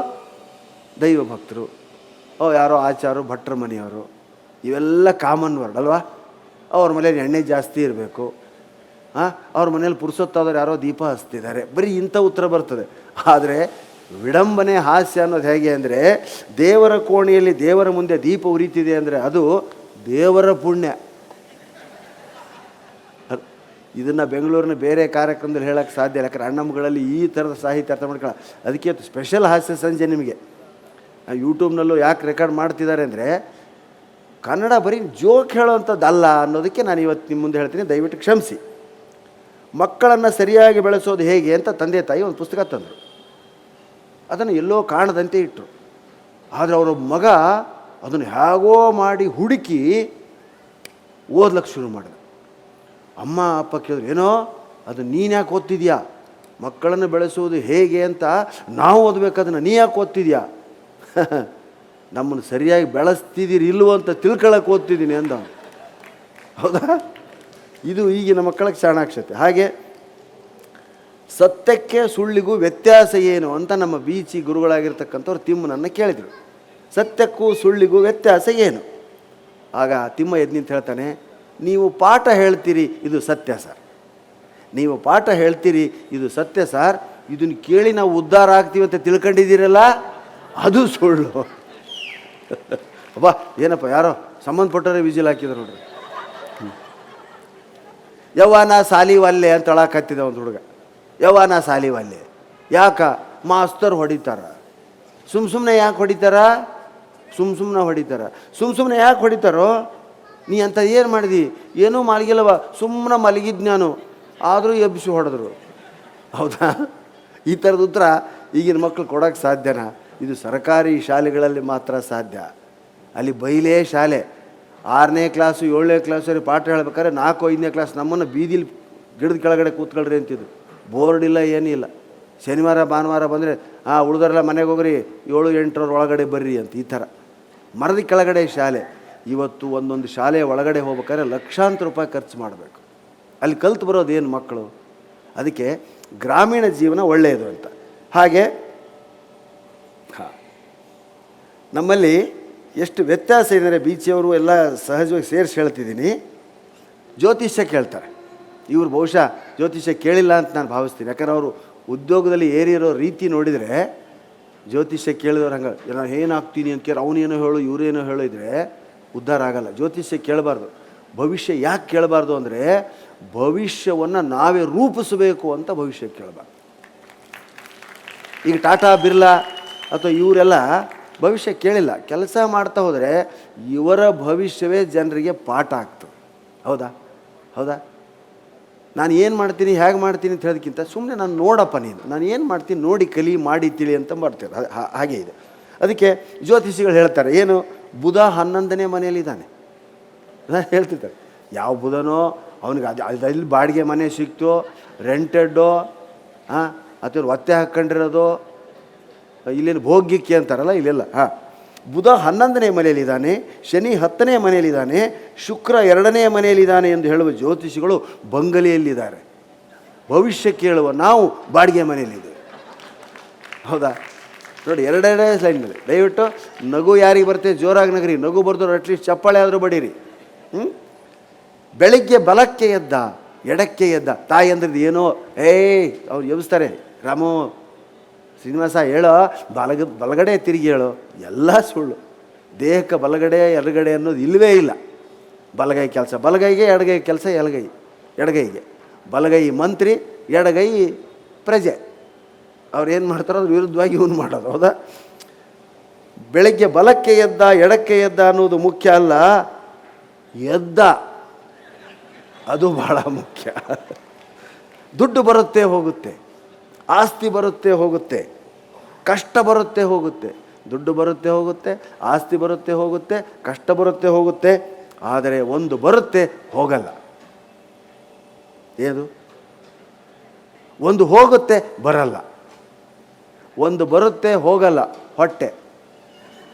ದೈವ ಭಕ್ತರು, ಯಾರೋ ಆಚಾರು ಭಟ್ರ ಮನೆಯವರು, ಇವೆಲ್ಲ ಕಾಮನ್ ವರ್ಡ್ ಅಲ್ವಾ? ಅವ್ರ ಮನೇಲಿ ಎಣ್ಣೆ ಜಾಸ್ತಿ ಇರಬೇಕು. ಅವ್ರ ಮನೇಲಿ ಪುರುಸೊತ್ತಾದವ್ರು ಯಾರೋ ದೀಪ ಹಚ್ತಿದ್ದಾರೆ. ಬರೀ ಇಂಥ ಉತ್ತರ ಬರ್ತದೆ. ಆದರೆ ವಿಡಂಬನೆ ಹಾಸ್ಯ ಅನ್ನೋದು ಹೇಗೆ ಅಂದರೆ, ದೇವರ ಕೋಣೆಯಲ್ಲಿ ದೇವರ ಮುಂದೆ ದೀಪ ಉರಿತಿದೆ ಅಂದರೆ ಅದು ದೇವರ ಪುಣ್ಯ. ಇದನ್ನು ಬೆಂಗಳೂರಿನ ಬೇರೆ ಕಾರ್ಯಕ್ರಮದಲ್ಲಿ ಹೇಳೋಕ್ಕೆ ಸಾಧ್ಯ ಇಲ್ಲ. ಯಾಕಂದ್ರೆ ಅಣ್ಣಮ್ಮಗಳಲ್ಲಿ ಈ ಥರದ ಸಾಹಿತ್ಯ ಅರ್ಥ ಮಾಡ್ಕೊಳ್ಳ. ಅದಕ್ಕೆ ಸ್ಪೆಷಲ್ ಹಾಸ್ಯ ಸಂಜೆ ನಿಮಗೆ ಯೂಟ್ಯೂಬ್ನಲ್ಲೂ ಯಾಕೆ ರೆಕಾರ್ಡ್ ಮಾಡ್ತಿದ್ದಾರೆ ಅಂದರೆ, ಕನ್ನಡ ಬರೀ ಜೋಕ್ ಹೇಳೋವಂಥದ್ದಲ್ಲ ಅನ್ನೋದಕ್ಕೆ ನಾನು ಇವತ್ತು ನಿಮ್ಮ ಮುಂದೆ ಹೇಳ್ತೀನಿ. ದಯವಿಟ್ಟು ಕ್ಷಮಿಸಿ. ಮಕ್ಕಳನ್ನು ಸರಿಯಾಗಿ ಬೆಳೆಸೋದು ಹೇಗೆ ಅಂತ ತಂದೆ ತಾಯಿ ಒಂದು ಪುಸ್ತಕ ತಂದರು. ಅದನ್ನು ಎಲ್ಲೋ ಕಾಣದಂತೆ ಇಟ್ಟರು. ಆದರೆ ಅವರ ಮಗ ಅದನ್ನು ಹೇಗೋ ಮಾಡಿ ಹುಡುಕಿ ಓದ್ಲಿಕ್ಕೆ ಶುರು ಮಾಡಿದ. ಅಮ್ಮ ಅಪ್ಪ ಕೇಳಿದ್ರು, ಏನೋ ಅದು ನೀನು ಯಾಕೆ ಓದ್ತಿದ್ಯಾ? ಮಕ್ಕಳನ್ನು ಬೆಳೆಸುವುದು ಹೇಗೆ ಅಂತ ನಾವು ಓದಬೇಕು, ಅದನ್ನು ನೀ ಯಾಕೆ ಓದ್ತಿದ್ಯಾ? ನಮ್ಮನ್ನು ಸರಿಯಾಗಿ ಬೆಳೆಸ್ತಿದ್ದೀರಿ ಇಲ್ಲವೋ ಅಂತ ತಿಳ್ಕೊಳ್ಳೋಕೆ ಓದ್ತಿದ್ದೀನಿ ಅಂದ. ಹೌದಾ? ಇದು ಈಗಿನ ಮಕ್ಕಳಿಗೆ ಚಾಣಾಕ್ಷತೆ. ಹಾಗೆ ಸತ್ಯಕ್ಕೆ ಸುಳ್ಳಿಗೂ ವ್ಯತ್ಯಾಸ ಏನು ಅಂತ ನಮ್ಮ ಬೀಚಿ ಗುರುಗಳಾಗಿರ್ತಕ್ಕಂಥವ್ರು ತಿಮ್ಮನನ್ನು ಕೇಳಿದರು. ಸತ್ಯಕ್ಕೂ ಸುಳ್ಳಿಗೂ ವ್ಯತ್ಯಾಸ ಏನು? ಆಗ ತಿಮ್ಮ ಎದ್ದು ನಿಂತು ಹೇಳ್ತಾನೆ, ನೀವು ಪಾಠ ಹೇಳ್ತೀರಿ ಇದು ಸತ್ಯ ಸರ್. ನೀವು ಪಾಠ ಹೇಳ್ತೀರಿ ಇದು ಸತ್ಯ ಸರ್. ಇದನ್ನು ಕೇಳಿ ನಾವು ಉದ್ಧಾರ ಆಗ್ತೀವಿ ಅಂತ ತಿಳ್ಕೊಂಡಿದ್ದೀರಲ್ಲ, ಅದು ಸುಳ್ಳು. ಅಬ್ಬಾ ಏನಪ್ಪ, ಯಾರೋ ಸಂಬಂಧಪಟ್ಟರೆ ವಿಜಿಲ್ ಹಾಕಿದ್ರು ನೋಡ್ರಿ. ಯವ್ವಾನ ಸಾಲಿವಲ್ಲೆ ಅಂತ ಹೇಳಕತ್ತಿದ ಒಂದು ಹುಡುಗ. ಯವ್ವಾನ ಸಾಲಿವಲ್ಲೆ ಯಾಕ? ಮಾಸ್ತರ್ ಹೊಡಿತಾರ. ಸುಮ್ಮನೆ ಯಾಕೆ ಹೊಡಿತಾರ? ಸುಮ್ಮನೆ ಹೊಡಿತಾರ. ಸುಮ್ಮನೆ ಯಾಕೆ ಹೊಡಿತಾರೋ? ನೀ ಅಂತ ಏನು ಮಾಡಿದಿ? ಏನೂ ಮಲಗಿಲ್ಲವ, ಸುಮ್ಮನೆ ಮಲಗಿದ್ದು ನಾನು, ಆದರೂ ಎಬ್ಬಿಸಿ ಹೊಡೆದ್ರು. ಹೌದಾ? ಈ ಥರದ ಉತ್ತರ ಈಗಿನ ಮಕ್ಕಳು ಕೊಡೋಕ್ಕೆ ಸಾಧ್ಯನಾ? ಇದು ಸರ್ಕಾರಿ ಶಾಲೆಗಳಲ್ಲಿ ಮಾತ್ರ ಸಾಧ್ಯ. ಅಲ್ಲಿ ಬೈಲೇ ಶಾಲೆ. 6ನೇ ಕ್ಲಾಸು 7ನೇ ಕ್ಲಾಸಲ್ಲಿ ಪಾಠ ಹೇಳ್ಬೇಕಾದ್ರೆ 4, 5ನೇ ಕ್ಲಾಸ್ ನಮ್ಮನ್ನು ಬೀದಿಲಿ ಗಿಡದ ಕೆಳಗಡೆ ಕೂತ್ಕೊಳ್ರಿ ಅಂತಿದ್ರು. ಬೋರ್ಡ್ ಇಲ್ಲ, ಏನಿಲ್ಲ. ಶನಿವಾರ ಭಾನುವಾರ ಬಂದರೆ ಉಳಿದರೆಲ್ಲ ಮನೆಗೆ ಹೋಗ್ರಿ, 7, 8 ಒಳಗಡೆ ಬರ್ರಿ ಅಂತ. ಈ ಥರ ಮರದ ಕೆಳಗಡೆ ಶಾಲೆ. ಇವತ್ತು ಒಂದೊಂದು ಶಾಲೆಯ ಒಳಗಡೆ ಹೋಗ್ಬೇಕಾದ್ರೆ ಲಕ್ಷಾಂತರ ರೂಪಾಯಿ ಖರ್ಚು ಮಾಡಬೇಕು. ಅಲ್ಲಿ ಕಲ್ತು ಬರೋದೇನು ಮಕ್ಕಳು? ಅದಕ್ಕೆ ಗ್ರಾಮೀಣ ಜೀವನ ಒಳ್ಳೆಯದು ಅಂತ. ಹಾಗೆ ನಮ್ಮಲ್ಲಿ ಎಷ್ಟು ವ್ಯತ್ಯಾಸ ಇದ್ದಾರೆ. ಬೀಚಿಯವರು ಎಲ್ಲ ಸಹಜವಾಗಿ ಸೇರಿಸಿ ಹೇಳ್ತಿದ್ದೀನಿ. ಜ್ಯೋತಿಷ್ಯ ಕೇಳ್ತಾರೆ. ಇವರು ಬಹುಶಃ ಜ್ಯೋತಿಷ್ಯ ಕೇಳಿಲ್ಲ ಅಂತ ನಾನು ಭಾವಿಸ್ತೀನಿ. ಯಾಕಂದ್ರೆ ಅವರು ಉದ್ಯೋಗದಲ್ಲಿ ಏರಿರೋ ರೀತಿ ನೋಡಿದರೆ ಜ್ಯೋತಿಷ್ಯ ಕೇಳಿದವ್ರು ಹಂಗೆ ನಾನು ಏನಾಗ್ತೀನಿ ಅಂತ ಕೇಳಿ ಅವನೇನೋ ಹೇಳು ಇವರೇನೋ ಹೇಳಿದರೆ ಉದ್ಧಾರ ಆಗಲ್ಲ. ಜ್ಯೋತಿಷ್ಯ ಕೇಳಬಾರ್ದು. ಭವಿಷ್ಯ ಯಾಕೆ ಕೇಳಬಾರ್ದು ಅಂದರೆ, ಭವಿಷ್ಯವನ್ನು ನಾವೇ ರೂಪಿಸಬೇಕು ಅಂತ ಭವಿಷ್ಯ ಕೇಳಬಾರ್ದು. ಈಗ ಟಾಟಾ ಬಿರ್ಲಾ ಅಥವಾ ಇವರೆಲ್ಲ ಭವಿಷ್ಯ ಕೇಳಿಲ್ಲ. ಕೆಲಸ ಮಾಡ್ತಾ ಹೋದರೆ ಇವರ ಭವಿಷ್ಯವೇ ಜನರಿಗೆ ಪಾಠ ಆಗ್ತದೆ. ಹೌದಾ? ಹೌದಾ? ನಾನು ಏನು ಮಾಡ್ತೀನಿ ಹೇಗೆ ಮಾಡ್ತೀನಿ ಅಂತ ಹೇಳೋದಕ್ಕಿಂತ ಸುಮ್ಮನೆ ನಾನು ನೋಡಪ್ಪ, ನಾನು ಏನು ಮಾಡ್ತೀನಿ ನೋಡಿ ಕಲಿ ಮಾಡಿ ತಿಳಿ ಅಂತ ಮಾಡ್ತಾರೆ. ಹಾಗೆ ಇದೆ. ಅದಕ್ಕೆ ಜ್ಯೋತಿಷಿಗಳು ಹೇಳ್ತಾರೆ, ಏನು ಬುಧ 11ನೇ ಮನೆಯಲ್ಲಿದ್ದಾನೆ ಹೇಳ್ತಿರ್ತಾರೆ. ಯಾವ ಬುಧನೋ ಅವನಿಗೆ ಅಲ್ಲಿ ಬಾಡಿಗೆ ಮನೆ ಸಿಕ್ತೋ, ರೆಂಟೆಡ್ಡೋ, ಅಥವಾ ಒತ್ತೆ ಹಾಕ್ಕೊಂಡಿರೋದು, ಇಲ್ಲೇನು ಭೋಗ್ಯಕ್ಕೆ ಅಂತಾರಲ್ಲ, ಇಲ್ಲೆಲ್ಲ ಬುಧ 11ನೇ ಮನೆಯಲ್ಲಿದ್ದಾನೆ, ಶನಿ 10ನೇ ಮನೆಯಲ್ಲಿದ್ದಾನೆ, ಶುಕ್ರ 2ನೇ ಮನೆಯಲ್ಲಿದ್ದಾನೆ ಎಂದು ಹೇಳುವ ಜ್ಯೋತಿಷಿಗಳು ಬಂಗಲೆಯಲ್ಲಿದ್ದಾರೆ. ಭವಿಷ್ಯ ಕೇಳುವ ನಾವು ಬಾಡಿಗೆ ಮನೆಯಲ್ಲಿದ್ದೇವೆ. ಹೌದಾ? ನೋಡಿ, ಎರಡೆರಡೇ ಲೈನ್ನಲ್ಲಿ ದಯವಿಟ್ಟು ನಗು ಯಾರಿಗೆ ಬರುತ್ತೆ ಜೋರಾಗಿ ನಗರಿ, ನಗು ಬರ್ದವ್ರು ಅಟ್ಲೀಸ್ಟ್ ಚಪ್ಪಾಳೆ ಆದರೂ ಬಡೀರಿ. ಬೆಳಿಗ್ಗೆ ಬಲಕ್ಕೆ ಎದ್ದ ಎಡಕ್ಕೆ ಎದ್ದ. ತಾಯಿ ಅಂದ್ರದ್ದು ಏನೋ ಅವ್ರು ಎಬ್ಸ್ತಾರೆ, ರಾಮು ಶ್ರೀನಿವಾಸ ಹೇಳೋ ಬಲಗಡೆ ತಿರುಗಿ ಹೇಳೋ, ಎಲ್ಲ ಸುಳ್ಳು. ದೇಹಕ್ಕೆ ಬಲಗಡೆ ಎಡಗಡೆ ಅನ್ನೋದು ಇಲ್ಲವೇ ಇಲ್ಲ. ಬಲಗೈ ಕೆಲಸ ಬಲಗೈಗೆ, ಎಡಗೈ ಕೆಲಸ ಎಡಗೈಗೆ. ಬಲಗೈ ಮಂತ್ರಿ, ಎಡಗೈ ಪ್ರಜೆ. ಅವ್ರು ಏನು ಮಾಡ್ತಾರೋ ಅದ್ರ ವಿರುದ್ಧವಾಗಿ ಇವನು ಮಾಡೋದು. ಹೌದಾ? ಬೆಳಗ್ಗೆ ಬಲಕ್ಕೆ ಎದ್ದ ಎಡಕ್ಕೆ ಎದ್ದ ಅನ್ನೋದು ಮುಖ್ಯ ಅಲ್ಲ, ಎದ್ದ ಅದು ಬಹಳ ಮುಖ್ಯ. ದುಡ್ಡು ಬರುತ್ತೆ ಹೋಗುತ್ತೆ, ಆಸ್ತಿ ಬರುತ್ತೆ ಹೋಗುತ್ತೆ, ಕಷ್ಟ ಬರುತ್ತೆ ಹೋಗುತ್ತೆ. ದುಡ್ಡು ಬರುತ್ತೆ ಹೋಗುತ್ತೆ, ಆಸ್ತಿ ಬರುತ್ತೆ ಹೋಗುತ್ತೆ, ಕಷ್ಟ ಬರುತ್ತೆ ಹೋಗುತ್ತೆ. ಆದರೆ ಒಂದು ಬರುತ್ತೆ ಹೋಗಲ್ಲ. ಏನು? ಒಂದು ಹೋಗುತ್ತೆ ಬರಲ್ಲ. ಒಂದು ಬರುತ್ತೆ ಹೋಗಲ್ಲ ಹೊಟ್ಟೆ.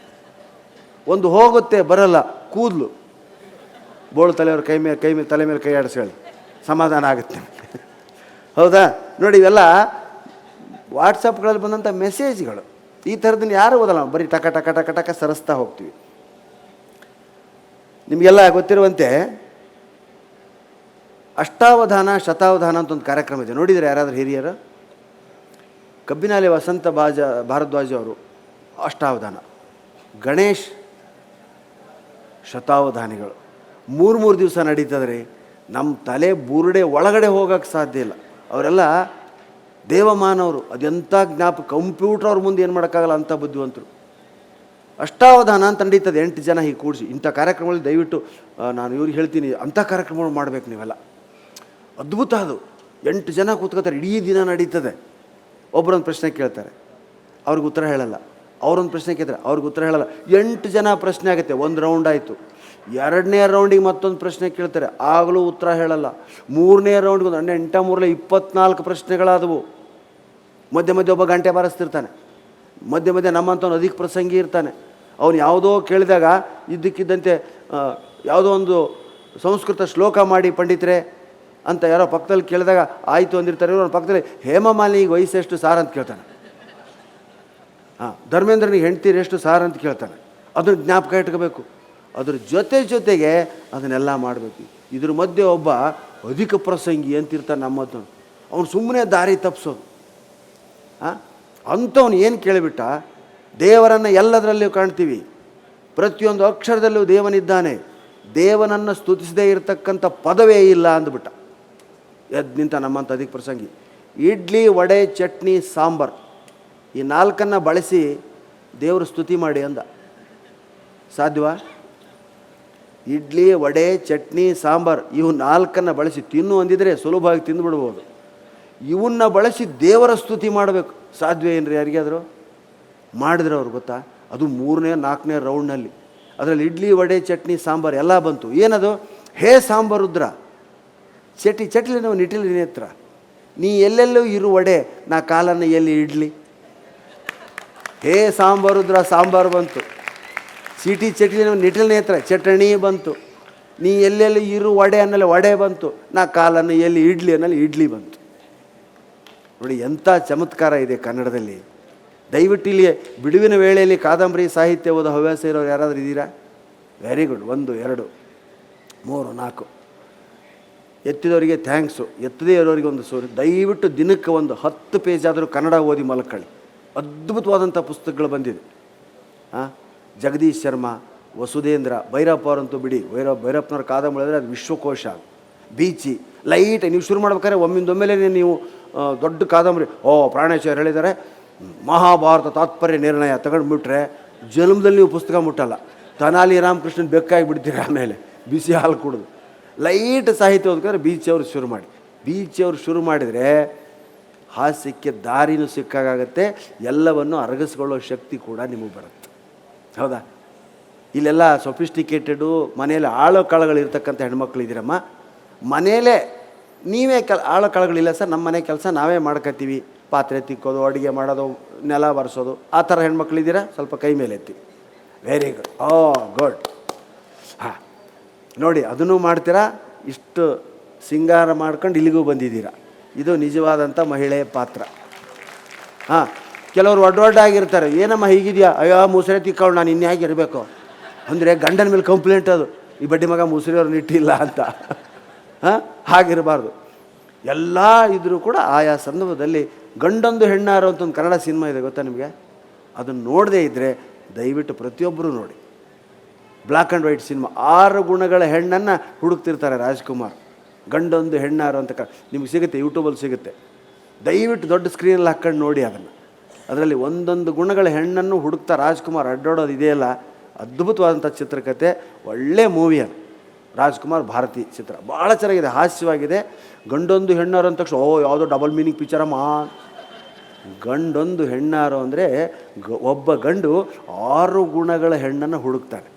ಒಂದು ಹೋಗುತ್ತೆ ಬರಲ್ಲ ಕೂದಲು. ಬೋಳು ತಲೆಯವ್ರ ಕೈ ಮೇಲೆ ತಲೆ ಮೇಲೆ ಕೈ ಆಡಿಸ್ಕೊಳ್ಳಿ, ಸಮಾಧಾನ ಆಗುತ್ತೆ. ಹೌದಾ? ನೋಡಿ, ಇವೆಲ್ಲ ವಾಟ್ಸಪ್ಗಳಲ್ಲಿ ಬಂದಂಥ ಮೆಸೇಜ್ಗಳು. ಈ ಥರದನ್ನು ಯಾರು ಓದಲ್ಲ, ಬರೀ ಟಕ ಟಕ ಟಕ ಟಕ ಸರಿಸ್ತಾ ಹೋಗ್ತೀವಿ. ನಿಮಗೆಲ್ಲ ಗೊತ್ತಿರುವಂತೆ ಅಷ್ಟಾವಧಾನ ಶತಾವಧಾನ ಅಂತ ಒಂದು ಕಾರ್ಯಕ್ರಮ ಇದೆ. ನೋಡಿದರೆ ಯಾರಾದರೂ ಹಿರಿಯರು? ಕಬ್ಬಿನಾಲೆ ವಸಂತ ಭಾರದ್ವಾಜ ಅವರು ಅಷ್ಟಾವಧಾನ, ಗಣೇಶ್ ಶತಾವಧಾನಿಗಳು. 3 ದಿವಸ ನಡೀತದ್ರಿ. ನಮ್ಮ ತಲೆ ಬುರುಡೆ ಒಳಗಡೆ ಹೋಗೋಕ್ಕೆ ಸಾಧ್ಯ ಇಲ್ಲ. ಅವರೆಲ್ಲ ದೇವಮಾನವರು. ಅದೆಂಥ ಜ್ಞಾಪಕ. ಕಂಪ್ಯೂಟರ್ ಅವ್ರ ಮುಂದೆ ಏನು ಮಾಡೋಕ್ಕಾಗಲ್ಲ, ಅಂಥ ಬುದ್ಧಿವಂತರು. ಅಷ್ಟಾವಧಾನ ಅಂತ ನಡೀತದೆ. 8 ಜನ ಹೀಗೆ ಕೂಡಿಸಿ. ಇಂಥ ಕಾರ್ಯಕ್ರಮಗಳಲ್ಲಿ ದಯವಿಟ್ಟು ನಾನು ಇವ್ರಿಗೆ ಹೇಳ್ತೀನಿ, ಅಂಥ ಕಾರ್ಯಕ್ರಮಗಳು ಮಾಡಬೇಕು ನೀವೆಲ್ಲ. ಅದ್ಭುತ ಅದು. 8 ಜನ ಕೂತ್ಕೋತಾರೆ, ಇಡೀ ದಿನ ನಡೀತದೆ. ಒಬ್ಬರೊಂದು ಪ್ರಶ್ನೆ ಕೇಳ್ತಾರೆ, ಅವ್ರಿಗೆ ಉತ್ತರ ಹೇಳಲ್ಲ. ಅವರೊಂದು ಪ್ರಶ್ನೆ ಕೇಳ್ತಾರೆ, ಅವ್ರಿಗೆ ಉತ್ತರ ಹೇಳಲ್ಲ. 8 ಜನ ಪ್ರಶ್ನೆ ಆಗುತ್ತೆ. ಒಂದು ರೌಂಡ್ ಆಯಿತು. 2ನೇ ರೌಂಡಿಗೆ ಮತ್ತೊಂದು ಪ್ರಶ್ನೆ ಕೇಳ್ತಾರೆ, ಆಗಲೂ ಉತ್ತರ ಹೇಳಲ್ಲ. 3ನೇ ರೌಂಡ್ಗೆ 8 24 ಪ್ರಶ್ನೆಗಳಾದವು. ಮಧ್ಯೆ ಮಧ್ಯೆ ಒಬ್ಬ ಗಂಟೆ ಬಾರಿಸ್ತಿರ್ತಾನೆ. ಮಧ್ಯೆ ಮಧ್ಯೆ ನಮ್ಮಂಥವ್ನು ಅಧಿಕ ಪ್ರಸಂಗಿ ಇರ್ತಾನೆ. ಅವನು ಯಾವುದೋ ಕೇಳಿದಾಗ ಇದ್ದಕ್ಕಿದ್ದಂತೆ ಯಾವುದೋ ಒಂದು ಸಂಸ್ಕೃತ ಶ್ಲೋಕ ಮಾಡಿ ಪಂಡಿತರೆ ಅಂತ ಯಾರೋ ಪಕ್ಕದಲ್ಲಿ ಕೇಳಿದಾಗ ಆಯಿತು ಅಂದಿರ್ತಾರೆ. ಇವರು ಪಕ್ಕದಲ್ಲಿ ಹೇಮಮಾಲಿನಿಗೆ ವಯಸ್ಸೆಷ್ಟು ಸಾರ್ ಅಂತ ಕೇಳ್ತಾನೆ. ಧರ್ಮೇಂದ್ರನಿಗೆ ಹೆಂಡ್ತೀರಿ ಎಷ್ಟು ಸಾರ್ ಅಂತ ಕೇಳ್ತಾನೆ. ಅದನ್ನು ಜ್ಞಾಪಕ ಇಟ್ಕೋಬೇಕು. ಅದ್ರ ಜೊತೆಗೆ ಅದನ್ನೆಲ್ಲ ಮಾಡಬೇಕು. ಇದ್ರ ಮಧ್ಯೆ ಒಬ್ಬ ಅಧಿಕ ಪ್ರಸಂಗಿ ಅಂತಿರ್ತಾನೆ ನಮ್ಮದ್ದು. ಅವನು ಸುಮ್ಮನೆ ದಾರಿ ತಪ್ಪಿಸೋದು. ಅಂಥವನು ಏನು ಕೇಳಿಬಿಟ್ಟ, ದೇವರನ್ನು ಎಲ್ಲದರಲ್ಲಿಯೂ ಕಾಣ್ತೀವಿ, ಪ್ರತಿಯೊಂದು ಅಕ್ಷರದಲ್ಲೂ ದೇವನಿದ್ದಾನೆ, ದೇವನನ್ನು ಸ್ತುತಿಸದೇ ಇರತಕ್ಕಂಥ ಪದವೇ ಇಲ್ಲ ಅಂದ್ಬಿಟ್ಟ. ಎದ್ದು ನಿಂತ ನಮ್ಮಂಥ ಅಧಿಕ ಪ್ರಸಂಗಿ. ಇಡ್ಲಿ, ವಡೆ, ಚಟ್ನಿ, ಸಾಂಬಾರು ಈ 4 ಬಳಸಿ ದೇವರು ಸ್ತುತಿ ಮಾಡಿ ಅಂದ. ಸಾಧ್ಯವಾ? ಇಡ್ಲಿ, ವಡೆ, ಚಟ್ನಿ, ಸಾಂಬಾರು ಇವು 4 ಬಳಸಿ ತಿನ್ನು ಅಂದಿದ್ರೆ ಸುಲಭವಾಗಿ ತಿಂದುಬಿಡ್ಬೋದು. ಇವನ್ನ ಬಳಸಿ ದೇವರ ಸ್ತುತಿ ಮಾಡಬೇಕು. ಸಾಧ್ಯ ಏನ್ರಿ ಯಾರಿಗಾದರೂ? ಮಾಡಿದ್ರೆ ಅವ್ರು ಗೊತ್ತಾ? ಅದು 3ನೇ 4ನೇ ರೌಂಡ್ನಲ್ಲಿ. ಅದರಲ್ಲಿ ಇಡ್ಲಿ, ವಡೆ, ಚಟ್ನಿ, ಸಾಂಬಾರು ಎಲ್ಲ ಬಂತು. ಏನದು? ಹೇ ಸಾಂಬಾರುದ್ರ ಚಟ್ಲಿ ನಾವು ನಿಟಿಲಿ ನೇತ್ರ, ನೀ ಎಲ್ಲೆಲ್ಲೂ ಇರು ವಡೆ, ನಾ ಕಾಲನ್ನು ಎಲ್ಲಿ ಇಡ್ಲಿ. ಹೇ ಸಾಂಬಾರುದ್ರ ಸಾಂಬಾರು ಬಂತು. ಚಟ್ಲಿ ನಾವು ನಿಟಿಲ್ ನೇತ್ರ ಚಟಣಿ ಬಂತು. ನೀ ಎಲ್ಲೆಲ್ಲಿ ಇರು ವಡೆ ಅನ್ನಲ್ಲಿ ವಡೆ ಬಂತು. ನಾ ಕಾಲನ್ನು ಎಲ್ಲಿ ಇಡ್ಲಿ ಅನ್ನಲ್ಲಿ ಇಡ್ಲಿ ಬಂತು. ನೋಡಿ ಎಂಥ ಚಮತ್ಕಾರ ಇದೆ ಕನ್ನಡದಲ್ಲಿ. ದಯವಿಟ್ಟು ಇಲ್ಲಿ ಬಿಡುವಿನ ವೇಳೆಯಲ್ಲಿ ಕಾದಂಬರಿ ಸಾಹಿತ್ಯ ಓದೋ ಹವ್ಯಾಸ ಇರೋರು ಯಾರಾದರೂ ಇದ್ದೀರಾ? Very good. 1 2 3 4 ಎತ್ತಿದವರಿಗೆ ಥ್ಯಾಂಕ್ಸು. ಎತ್ತದೇ ಇರೋರಿಗೆ ಒಂದು ಸೋರಿ. ದಯವಿಟ್ಟು ದಿನಕ್ಕೆ ಒಂದು 10 ಪೇಜ್ ಆದರೂ ಕನ್ನಡ ಓದಿ ಮಲ್ಕೊಳ್ಳಿ. ಅದ್ಭುತವಾದಂಥ ಪುಸ್ತಕಗಳು ಬಂದಿದೆ. ಜಗದೀಶ್ ಶರ್ಮಾ, ವಸುಧೇಂದ್ರ, ಭೈರಪ್ಪ ಅವರಂತೂ ಬಿಡಿ. ಭೈರಪ್ಪನವ್ರ ಕಾದಂಬರಿ ಅಂದರೆ ಅದು ವಿಶ್ವಕೋಶ. ಬೀಚಿ ಲೈಟ್ ನೀವು ಶುರು ಮಾಡ್ಬೇಕಾದ್ರೆ ಒಮ್ಮಿಂದೊಮ್ಮೆಲೇ ನೀವು ದೊಡ್ಡ ಕಾದಂಬರಿ ಪ್ರಾಣೇಶ್ವರ್ ಹೇಳಿದ್ದಾರೆ ಮಹಾಭಾರತ ತಾತ್ಪರ್ಯ ನಿರ್ಣಯ ತಗೊಂಡ್ಬಿಟ್ರೆ ಜನ್ಮದಲ್ಲಿ ನೀವು ಪುಸ್ತಕ ಮುಟ್ಟಲ್ಲ. ತನಾಲಿ ರಾಮಕೃಷ್ಣನ್ ಬೆಕ್ಕಾಗಿ ಬಿಡ್ತೀರಿ. ಆಮೇಲೆ ಬಿಸಿ ಹಾಲು ಕುಡಿದು ಲೈಟ್ ಸಾಹಿತ್ಯ ಓದ್ಕೊಂಡ್ರೆ ಬೀಚಿಯವರು ಶುರು ಮಾಡಿ. ಬೀಚಿಯವರು ಶುರು ಮಾಡಿದರೆ ಹಾಸ್ಯಕ್ಕೆ ದಾರಿನೂ ಸಿಕ್ಕಾಗುತ್ತೆ, ಎಲ್ಲವನ್ನು ಅರಗಿಸ್ಕೊಳ್ಳೋ ಶಕ್ತಿ ಕೂಡ ನಿಮಗೆ ಬರುತ್ತೆ. ಹೌದಾ? ಇಲ್ಲೆಲ್ಲ ಸೊಫಿಸ್ಟಿಕೇಟೆಡು ಮನೆಯಲ್ಲಿ ಆಳೋ ಕಾಳುಗಳಿರ್ತಕ್ಕಂಥ ಹೆಣ್ಮಕ್ಳಿದ್ದೀರಮ್ಮ. ಮನೇಲೇ ನೀವೇ ಆಳೋ ಕಾಳುಗಳಿಲ್ಲ ಸರ್, ನಮ್ಮ ಮನೆ ಕೆಲಸ ನಾವೇ ಮಾಡ್ಕೊತೀವಿ. ಪಾತ್ರೆ ತಿಕ್ಕೋದು, ಅಡುಗೆ ಮಾಡೋದು, ನೆಲ ಒರೆಸೋದು, ಆ ಥರ ಹೆಣ್ಮಕ್ಳಿದ್ದೀರಾ? ಸ್ವಲ್ಪ ಕೈ ಮೇಲೆ ಎತ್ತಿ. Very good. ಗುಡ್. ನೋಡಿ ಅದನ್ನು ಮಾಡ್ತೀರಾ. ಇಷ್ಟು ಸಿಂಗಾರ ಮಾಡ್ಕೊಂಡು ಇಲ್ಲಿಗೂ ಬಂದಿದ್ದೀರಾ. ಇದು ನಿಜವಾದಂಥ ಮಹಿಳೆಯ ಪಾತ್ರ. ಕೆಲವರು ಒಡ್ಡೊಡ್ಡಾಗಿರ್ತಾರೆ, ಏನಮ್ಮ ಹೀಗಿದೆಯಾ, ಅಯ್ಯೋ ಮುಸುರೆ ತಿಕ್ಕೊಂಡು ನಾನು ಇನ್ಯಾಗಿರಬೇಕು ಅಂದರೆ ಗಂಡನ ಮೇಲೆ ಕಂಪ್ಲೇಂಟ್ ಅದು, ಈ ಬಡ್ಡಿ ಮಗ ಮುಸುರೆಯವ್ರನ್ನ ಇಟ್ಟಿಲ್ಲ ಅಂತ. ಹಾಗಿರಬಾರ್ದು. ಎಲ್ಲ ಇದ್ದರೂ ಕೂಡ ಆಯಾ ಸಂದರ್ಭದಲ್ಲಿ ಗಂಡೊಂದು ಹೆಣ್ಣಾರು ಅಂತ ಒಂದು ಕನ್ನಡ ಸಿನಿಮಾ ಇದೆ, ಗೊತ್ತಾ ನಿಮಗೆ? ಅದನ್ನು ನೋಡದೇ ಇದ್ದರೆ ದಯವಿಟ್ಟು ಪ್ರತಿಯೊಬ್ಬರೂ ನೋಡಿ. Black and white cinema. 6 ಗುಣಗಳ ಹೆಣ್ಣನ್ನು ಹುಡುಕ್ತಿರ್ತಾರೆ ರಾಜ್ಕುಮಾರ್. ಗಂಡೊಂದು ಹೆಣ್ಣಾರು ಅಂತ ನಿಮಗೆ ಸಿಗುತ್ತೆ, ಯೂಟ್ಯೂಬಲ್ಲಿ ಸಿಗುತ್ತೆ. ದಯವಿಟ್ಟು ದೊಡ್ಡ ಸ್ಕ್ರೀನಲ್ಲಿ ಹಾಕ್ಕೊಂಡು ನೋಡಿ ಅದನ್ನು. ಅದರಲ್ಲಿ ಒಂದೊಂದು ಗುಣಗಳ ಹೆಣ್ಣನ್ನು ಹುಡುಕ್ತಾ ರಾಜ್ಕುಮಾರ್ ಅಡ್ಡಾಡೋದು ಇದೆಯಲ್ಲ, ಅದ್ಭುತವಾದಂಥ ಚಿತ್ರಕಥೆ, ಒಳ್ಳೆ ಮೂವಿ ಅದು. ರಾಜ್ಕುಮಾರ್ ಭಾರತಿ ಚಿತ್ರ ಭಾಳ ಚೆನ್ನಾಗಿದೆ, ಹಾಸ್ಯವಾಗಿದೆ. ಗಂಡೊಂದು ಹೆಣ್ಣಾರು ಅಂದ ತಕ್ಷಣ ಯಾವುದೋ ಡಬಲ್ ಮೀನಿಂಗ್ ಪಿಕ್ಚರಮ್ಮ. ಗಂಡೊಂದು ಹೆಣ್ಣಾರು ಅಂದರೆ ಒಬ್ಬ ಗಂಡು 6 ಗುಣಗಳ ಹೆಣ್ಣನ್ನು ಹುಡುಕ್ತಾನೆ.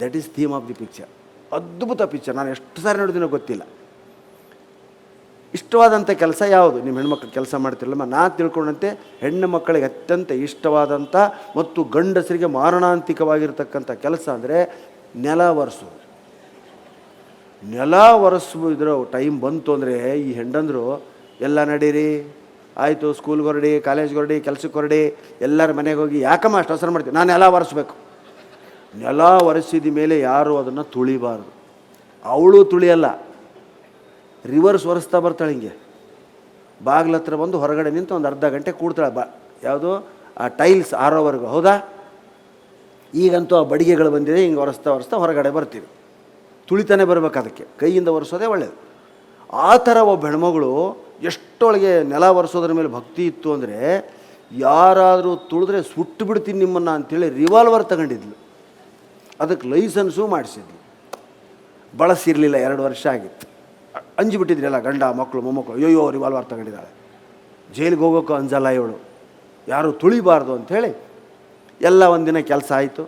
That is theme of the picture. ಅದ್ಭುತ ಪಿಕ್ಚರ್. ನಾನು ಎಷ್ಟು ಸಾರಿ ನೋಡಿದ್ದೀನೋ ಗೊತ್ತಿಲ್ಲ. ಇಷ್ಟವಾದಂಥ ಕೆಲಸ ಯಾವುದು? ನಿಮ್ಮ ಹೆಣ್ಮಕ್ಳು ಕೆಲಸ ಮಾಡ್ತಿರಲ್ಲಮ್ಮ, ನಾನು ತಿಳ್ಕೊಂಡಂತೆ ಹೆಣ್ಣು ಮಕ್ಕಳಿಗೆ ಅತ್ಯಂತ ಇಷ್ಟವಾದಂಥ ಮತ್ತು ಗಂಡಸರಿಗೆ ಮಾರಣಾಂತಿಕವಾಗಿರ್ತಕ್ಕಂಥ ಕೆಲಸ ಅಂದರೆ ನೆಲ ಒರೆಸೋದು. ನೆಲ ಒರೆಸೋದ್ರ ಟೈಮ್ ಬಂತು ಅಂದರೆ ಈ ಹೆಣ್ಣಂದರು ಎಲ್ಲ ನಡೀರಿ, ಆಯಿತು ಸ್ಕೂಲ್ಗೆ ಹೊರಡಿ, ಕಾಲೇಜ್ಗೆ ಹೊರಡಿ, ಕೆಲ್ಸಕ್ಕೆ ಹೊರಡಿ, ಎಲ್ಲರ ಮನೆಗೆ ಹೋಗಿ, ಯಾಕಮ್ಮ ಅಷ್ಟು ಅವಸರ ಮಾಡ್ತೀವಿ, ನಾನು ನೆಲ ಒರೆಸ್ಬೇಕು. ನೆಲ ಒರೆಸಿದ ಮೇಲೆ ಯಾರು ಅದನ್ನು ತುಳಿಬಾರ್ದು. ಅವಳು ತುಳಿಯಲ್ಲ, ರಿವರ್ಸ್ ಒರೆಸ್ತಾ ಬರ್ತಾಳೆ. ಹಿಂಗೆ ಬಾಗಿಲ ಹತ್ರ ಬಂದು ಹೊರಗಡೆ ನಿಂತು ಒಂದು ಅರ್ಧ ಗಂಟೆ ಕೂಡ್ತಾಳೆ. ಯಾವುದು ಆ ಟೈಲ್ಸ್ ಆರೋವರೆಗೂ. ಹೌದಾ? ಈಗಂತೂ ಆ ಬಡಿಗೆಗಳು ಬಂದಿದೆ, ಹಿಂಗೆ ಒರೆಸ್ತಾ ಹೊರಗಡೆ ಬರ್ತೀವಿ. ತುಳಿತಾನೆ ಬರಬೇಕು, ಅದಕ್ಕೆ ಕೈಯಿಂದ ಒರೆಸೋದೇ ಒಳ್ಳೆಯದು. ಆ ಥರ ಒಬ್ಬ ಹೆಣ್ಮಗಳು ಎಷ್ಟೊಳಗೆ ನೆಲ ಒರೆಸೋದ್ರ ಮೇಲೆ ಭಕ್ತಿ ಇತ್ತು ಅಂದರೆ, ಯಾರಾದರೂ ತುಳಿದ್ರೆ ಸುಟ್ಟು ಬಿಡ್ತೀನಿ ನಿಮ್ಮನ್ನು ಅಂಥೇಳಿ ರಿವಾಲ್ವರ್ ತಗೊಂಡಿದ್ಲು. ಅದಕ್ಕೆ ಲೈಸೆನ್ಸು ಮಾಡಿಸಿದ್ಲು. ಬಳಸಿರಲಿಲ್ಲ, 2 ವರ್ಷ ಆಗಿತ್ತು. ಅಂಜಿಬಿಟ್ಟಿದ್ರಲ್ಲ ಗಂಡ ಮಕ್ಕಳು ಮೊಮ್ಮಕ್ಕಳು, ಅಯ್ಯೋ ರಿವಾಲ್ವರ್ ತಗೊಂಡಿದ್ದಾಳೆ, ಜೈಲಿಗೆ ಹೋಗೋಕ್ಕೂ ಅಂಜಲ್ಲ ಇವಳು, ಯಾರು ತುಳಿಬಾರ್ದು ಅಂಥೇಳಿ ಎಲ್ಲ ಒಂದಿನ ಕೆಲಸ ಆಯಿತು.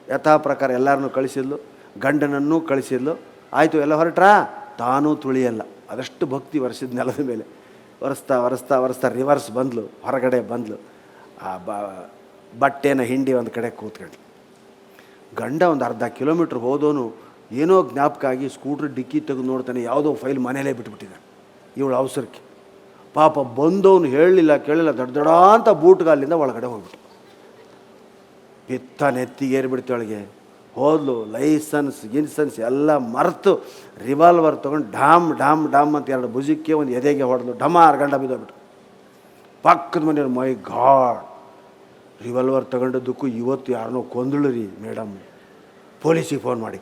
ಯಥಾ ಪ್ರಕಾರ ಎಲ್ಲರನ್ನೂ ಕಳಿಸಿದ್ಲು, ಗಂಡನನ್ನೂ ಕಳಿಸಿದ್ಲು. ಆಯಿತು, ಎಲ್ಲ ಹೊರಟ್ರಾ, ತಾನೂ ತುಳಿಯಲ್ಲ. ಅದಷ್ಟು ಭಕ್ತಿ ಒರೆಸಿದ ನೆಲದ ಮೇಲೆ ಒರೆಸ್ತಾ ರಿವರ್ಸ್ ಬಂದ್ಲು, ಹೊರಗಡೆ ಬಂದ್ಲು. ಆ ಬಟ್ಟೆನ ಹಿಂಡಿ ಒಂದು ಕಡೆ ಕೂತ್ಕೊಂಡು, ಗಂಡ ಒಂದು ಅರ್ಧ ಕಿಲೋಮೀಟ್ರ್ ಹೋದೋನು ಏನೋ ಜ್ಞಾಪಕ ಆಗಿ ಸ್ಕೂಟ್ರ್ ಡಿಕ್ಕಿ ತೆಗೆದು ನೋಡ್ತಾನೆ, ಯಾವುದೋ ಫೈಲ್ ಮನೇಲೇ ಬಿಟ್ಬಿಟ್ಟಿದ್ದಾನೆ. ಇವಳು ಅವಸರಕ್ಕೆ ಪಾಪ ಬಂದವನು ಹೇಳಲಿಲ್ಲ ಕೇಳಿಲ್ಲ, ದೊಡ್ಡ ಅಂತ ಬೂಟ್ಗಾಲಿಂದ ಒಳಗಡೆ ಹೋಗ್ಬಿಟ್ಟು ಪಿತ್ತ ನೆತ್ತಿಗೇರಿಬಿಡ್ತೊಳಗೆ. ಹೋದ್ಲು, ಲೈಸೆನ್ಸ್ ಎಲ್ಲ ಮರೆತು ರಿವಾಲ್ವರ್ ತೊಗೊಂಡು ಢಾಮ್ ಅಂತ 2 ಭುಜಕ್ಕೆ ಒಂದು ಎದೆಗೆ ಹೊಡೆದ್ಲು. ಢಮಾರ್ ಗಂಡ ಬಿದ್ದೋಗ್ಬಿಟ್ಟು. ಪಕ್ಕದ ಮನೆಯವ್ರು, ಮೈ ಗಾಡ್, ರಿವಾಲ್ವರ್ ತಗೊಂಡದ್ದಕ್ಕೂ ಇವತ್ತು ಯಾರನ್ನೋ ಕೊಂದಳು ರೀ ಮೇಡಮ್, ಪೊಲೀಸಿಗೆ ಫೋನ್ ಮಾಡಿ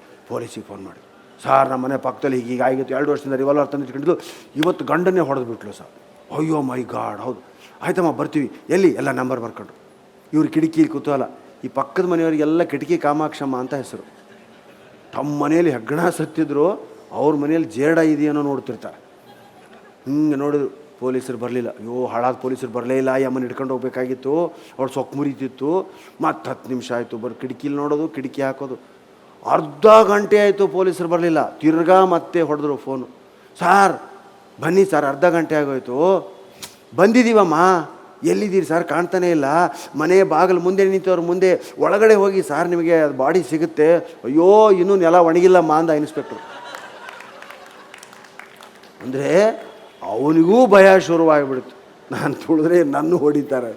ಸಾರ್, ನಮ್ಮ ಮನೆ ಪಕ್ಕದಲ್ಲಿ ಹೀಗಾಗಿತ್ತು, 2 ವರ್ಷದಿಂದ ರಿವಾಲ್ವರ್ ತಂದಿಟ್ಕೊಂಡಿದ್ದು, ಇವತ್ತು ಗಂಡನ್ನೇ ಹೊಡೆದ್ಬಿಟ್ಲು ಸರ್. ಅಯ್ಯೋ ಮೈ ಗಾಡ್, ಹೌದು ಆಯ್ತಮ್ಮ ಬರ್ತೀವಿ, ಎಲ್ಲಿ ಎಲ್ಲ ನಂಬರ್ ಬರ್ಕೊಂಡು. ಇವ್ರು ಕಿಟಕಿ ಕುತೂಹಲ. ಈ ಪಕ್ಕದ ಮನೆಯವರಿಗೆಲ್ಲ ಕಿಟಕಿ ಕಾಮಾಕ್ಷಮ್ಮ ಅಂತ ಹೆಸರು. ತಮ್ಮ ಮನೆಯಲ್ಲಿ ಹೆಗ್ಗಣ ಸತ್ತಿದ್ರು, ಅವ್ರ ಮನೆಯಲ್ಲಿ ಜೇಡ ಇದೆಯೇನೋ ನೋಡ್ತಿರ್ತಾರೆ. ಹಿಂಗೆ ನೋಡಿದ್ರು, ಪೊಲೀಸರು ಬರಲಿಲ್ಲ. ಅಯ್ಯೋ ಹಾಳಾದ ಪೊಲೀಸರು ಬರಲೇ ಇಲ್ಲ, ಈ ಅಮ್ಮನ ಹಿಡ್ಕೊಂಡು ಹೋಗ್ಬೇಕಾಗಿತ್ತು, ಅವ್ಳು ಸೊಕ್ಕು ಮುರಿತಿತ್ತು. ಮತ್ತು 10 ನಿಮಿಷ ಆಯಿತು, ಕಿಟಕಿಲಿ ನೋಡೋದು, ಕಿಟಕಿ ಹಾಕೋದು. ಅರ್ಧ ಗಂಟೆ ಆಯಿತು, ಪೊಲೀಸರು ಬರಲಿಲ್ಲ. ತಿರ್ಗಾ ಮತ್ತೆ ಹೊಡೆದ್ರು ಫೋನು, ಸಾರ್ ಬನ್ನಿ ಸಾರ್, ಅರ್ಧ ಗಂಟೆ ಆಗೋಯ್ತು, ಬಂದಿದ್ದೀವಮ್ಮ, ಎಲ್ಲಿದ್ದೀರಿ ಸರ್, ಕಾಣ್ತಾನೇ ಇಲ್ಲ, ಮನೆ ಬಾಗಿಲು ಮುಂದೆ ನಿಂತವ್ರ ಮುಂದೆ, ಒಳಗಡೆ ಹೋಗಿ ಸಾರ್, ನಿಮಗೆ ಅದು ಬಾಡಿ ಸಿಗುತ್ತೆ. ಅಯ್ಯೋ ಇನ್ನೂ ನೆಲ ಒಣಗಿಲ್ಲಮ್ಮ ಅಂದ ಇನ್ಸ್ಪೆಕ್ಟ್ರು. ಅಂದರೆ ಅವನಿಗೂ ಭಯ ಶುರುವಾಗಿಬಿಡ್ತು, ನಾನು ತುಳಿದ್ರೆ ನನ್ನ ಹೊಡಿತಾರೆ.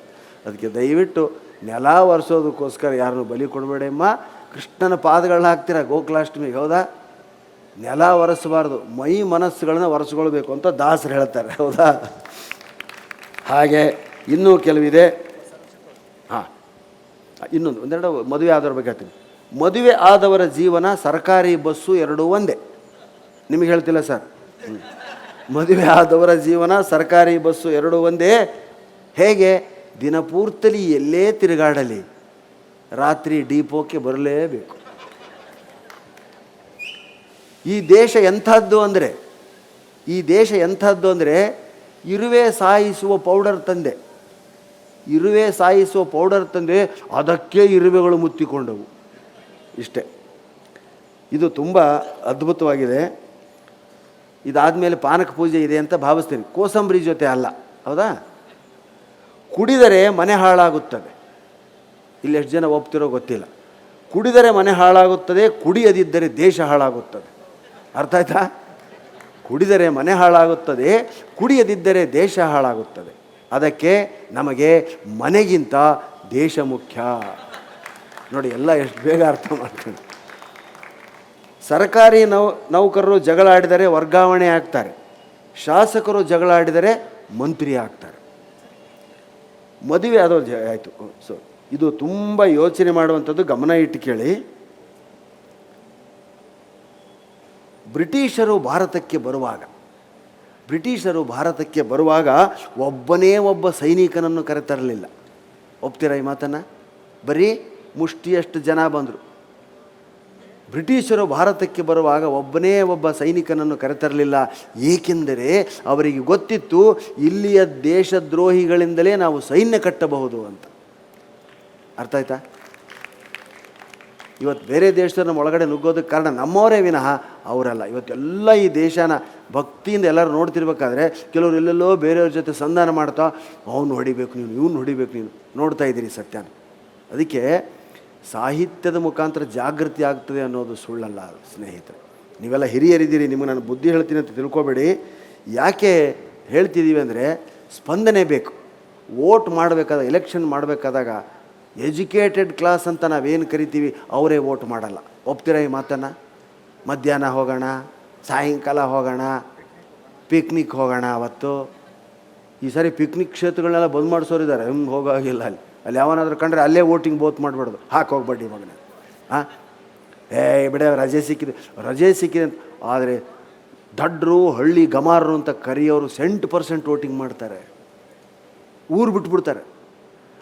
ಅದಕ್ಕೆ ದಯವಿಟ್ಟು ನೆಲ ಒರೆಸೋದಕ್ಕೋಸ್ಕರ ಯಾರನ್ನು ಬಲಿ ಕೊಡಬೇಡಮ್ಮ. ಕೃಷ್ಣನ ಪಾದಗಳನ್ನ ಹಾಕ್ತೀರ ಗೋಕುಲಾಷ್ಟಮಿಗೆ, ಹೌದಾ? ನೆಲ ಒರೆಸಬಾರ್ದು, ಮೈ ಮನಸ್ಸುಗಳನ್ನ ಒರೆಸ್ಕೊಳ್ಬೇಕು ಅಂತ ದಾಸರು ಹೇಳ್ತಾರೆ, ಹೌದಾ? ಹಾಗೆ ಇನ್ನೂ ಕೆಲವಿದೆ. ಇನ್ನೊಂದು ಒಂದೆರಡು ಮದುವೆ ಆದವ್ರ ಬಗ್ಗೆ ಹೇಳ್ತೀನಿ. ಮದುವೆ ಆದವರ ಜೀವನ ಸರ್ಕಾರಿ ಬಸ್ಸು ಎರಡೂ ಒಂದೇ. ನಿಮಗೆ ಹೇಳ್ತಿಲ್ಲ ಸರ್. ಮದುವೆ ಆದವರ ಜೀವನ ಸರ್ಕಾರಿ ಬಸ್ಸು ಎರಡೂ ಒಂದೇ. ಹೇಗೆ? ದಿನಪೂರ್ತಲಿ ಎಲ್ಲೇ ತಿರುಗಾಡಲಿ, ರಾತ್ರಿ ಡಿಪೋಕ್ಕೆ ಬರಲೇಬೇಕು. ಈ ದೇಶ ಎಂಥದ್ದು ಅಂದರೆ ಇರುವೆ ಸಾಯಿಸುವ ಪೌಡರ್ ತಂದೆ, ಅದಕ್ಕೆ ಇರುವೆಗಳು ಮುತ್ತಿಕೊಂಡವು. ಇಷ್ಟೇ. ಇದು ತುಂಬ ಅದ್ಭುತವಾಗಿದೆ. ಇದಾದಮೇಲೆ ಪಾನಕ ಪೂಜೆ ಇದೆ ಅಂತ ಭಾವಿಸ್ತೀನಿ. ಕೋಸಂಬರಿ ಜೊತೆ ಅಲ್ಲ, ಹೌದಾ? ಕುಡಿದರೆ ಮನೆ ಹಾಳಾಗುತ್ತದೆ. ಇಲ್ಲಿ ಎಷ್ಟು ಜನ ಒಪ್ತಿರೋ ಗೊತ್ತಿಲ್ಲ. ಕುಡಿದರೆ ಮನೆ ಹಾಳಾಗುತ್ತದೆ, ಕುಡಿಯದಿದ್ದರೆ ದೇಶ ಹಾಳಾಗುತ್ತದೆ. ಅರ್ಥ ಆಯ್ತಾ? ಕುಡಿದರೆ ಮನೆ ಹಾಳಾಗುತ್ತದೆ, ಕುಡಿಯದಿದ್ದರೆ ದೇಶ ಹಾಳಾಗುತ್ತದೆ. ಅದಕ್ಕೆ ನಮಗೆ ಮನೆಗಿಂತ ದೇಶ ಮುಖ್ಯ. ನೋಡಿ, ಎಲ್ಲ ಎಷ್ಟು ಬೇಗ ಅರ್ಥ ಮಾಡ್ತೀನಿ. ಸರ್ಕಾರಿ ನೌಕರರು ಜಗಳ ಆಡಿದರೆ ವರ್ಗಾವಣೆ ಆಗ್ತಾರೆ, ಶಾಸಕರು ಜಗಳ ಆಡಿದರೆ ಮಂತ್ರಿ ಆಗ್ತಾರೆ. ಮದುವೆ ಆದವ್ರು ಆಯಿತು. ಸೊ ಇದು ತುಂಬ ಯೋಚನೆ ಮಾಡುವಂಥದ್ದು, ಗಮನ ಇಟ್ಟು ಕೇಳಿ. ಬ್ರಿಟಿಷರು ಭಾರತಕ್ಕೆ ಬರುವಾಗ ಒಬ್ಬನೇ ಒಬ್ಬ ಸೈನಿಕನನ್ನು ಕರೆತರಲಿಲ್ಲ. ಒಪ್ತೀರಾ ಈ ಮಾತನ್ನು? ಬರೀ ಮುಷ್ಟಿಯಷ್ಟು ಜನ ಬಂದರು. ಬ್ರಿಟಿಷರು ಭಾರತಕ್ಕೆ ಬರುವಾಗ ಒಬ್ಬನೇ ಒಬ್ಬ ಸೈನಿಕನನ್ನು ಕರೆತರಲಿಲ್ಲ. ಏಕೆಂದರೆ ಅವರಿಗೆ ಗೊತ್ತಿತ್ತು, ಇಲ್ಲಿಯ ದೇಶದ್ರೋಹಿಗಳಿಂದಲೇ ನಾವು ಸೈನ್ಯ ಕಟ್ಟಬಹುದು ಅಂತ. ಅರ್ಥ ಆಯ್ತಾ? ಇವತ್ತು ಬೇರೆ ದೇಶದ ನಮ್ಮ ಒಳಗಡೆ ನುಗ್ಗೋದಕ್ಕೆ ಕಾರಣ ನಮ್ಮವರೇ ವಿನಃ ಅವರಲ್ಲ. ಇವತ್ತೆಲ್ಲ ಈ ದೇಶನ ಭಕ್ತಿಯಿಂದ ಎಲ್ಲರೂ ನೋಡ್ತಿರ್ಬೇಕಾದ್ರೆ ಕೆಲವರು ಎಲ್ಲೆಲ್ಲೋ ಬೇರೆಯವ್ರ ಜೊತೆ ಸಂಧಾನ ಮಾಡ್ತಾ, ಅವನು ಹೊಡಿಬೇಕು ನೀನು, ಇವನು ಹೊಡಿಬೇಕು ನೀನು, ನೋಡ್ತಾ ಇದ್ದೀರಿ ಸತ್ಯನ. ಅದಕ್ಕೆ ಸಾಹಿತ್ಯದ ಮುಖಾಂತರ ಜಾಗೃತಿ ಆಗ್ತದೆ ಅನ್ನೋದು ಸುಳ್ಳಲ್ಲ ಸ್ನೇಹಿತರೆ. ನೀವೆಲ್ಲ ಹಿರಿಯರಿದ್ದೀರಿ, ನಿಮಗೆ ನಾನು ಬುದ್ಧಿ ಹೇಳ್ತೀನಿ ಅಂತ ತಿಳ್ಕೊಬೇಡಿ. ಯಾಕೆ ಹೇಳ್ತಿದ್ದೀವಿ ಅಂದರೆ, ಸ್ಪಂದನೆ ಬೇಕು. ವೋಟ್ ಮಾಡಬೇಕಾದಾಗ, ಎಲೆಕ್ಷನ್ ಮಾಡಬೇಕಾದಾಗ ಎಜುಕೇಟೆಡ್ ಕ್ಲಾಸ್ ಅಂತ ನಾವೇನು ಕರಿತೀವಿ ಅವರೇ ವೋಟ್ ಮಾಡಲ್ಲ. ಒಪ್ತೀರಾ ಈ ಮಾತನ್ನು? ಮಧ್ಯಾಹ್ನ ಹೋಗೋಣ, ಸಾಯಂಕಾಲ ಹೋಗೋಣ, ಪಿಕ್ನಿಕ್ ಹೋಗೋಣ. ಅವತ್ತು ಈ ಸಾರಿ ಪಿಕ್ನಿಕ್ ಕ್ಷೇತ್ರಗಳನ್ನೆಲ್ಲ ಬಂದ್ ಮಾಡಿಸೋರಿದ್ದಾರೆ. ಹೋಗೋಗಿಲ್ಲ. ಅಲ್ಲಿ ಯಾವನಾದ್ರೂ ಕಂಡ್ರೆ ಅಲ್ಲೇ ವೋಟಿಂಗ್ ಬೋತ್ ಮಾಡಿಬಿಡೋದು. ಹಾಕೋಗ್ಬೇಡಿ ಮಗನ. ಬಿಡ, ರಜೆ ಸಿಕ್ಕಿದೆ ಅಂತ. ಆದರೆ ದಡ್ರು, ಹಳ್ಳಿ ಗಮಾರರು ಅಂತ ಕರೆಯೋರು 70% ವೋಟಿಂಗ್ ಮಾಡ್ತಾರೆ, ಊರು ಬಿಟ್ಬಿಡ್ತಾರೆ.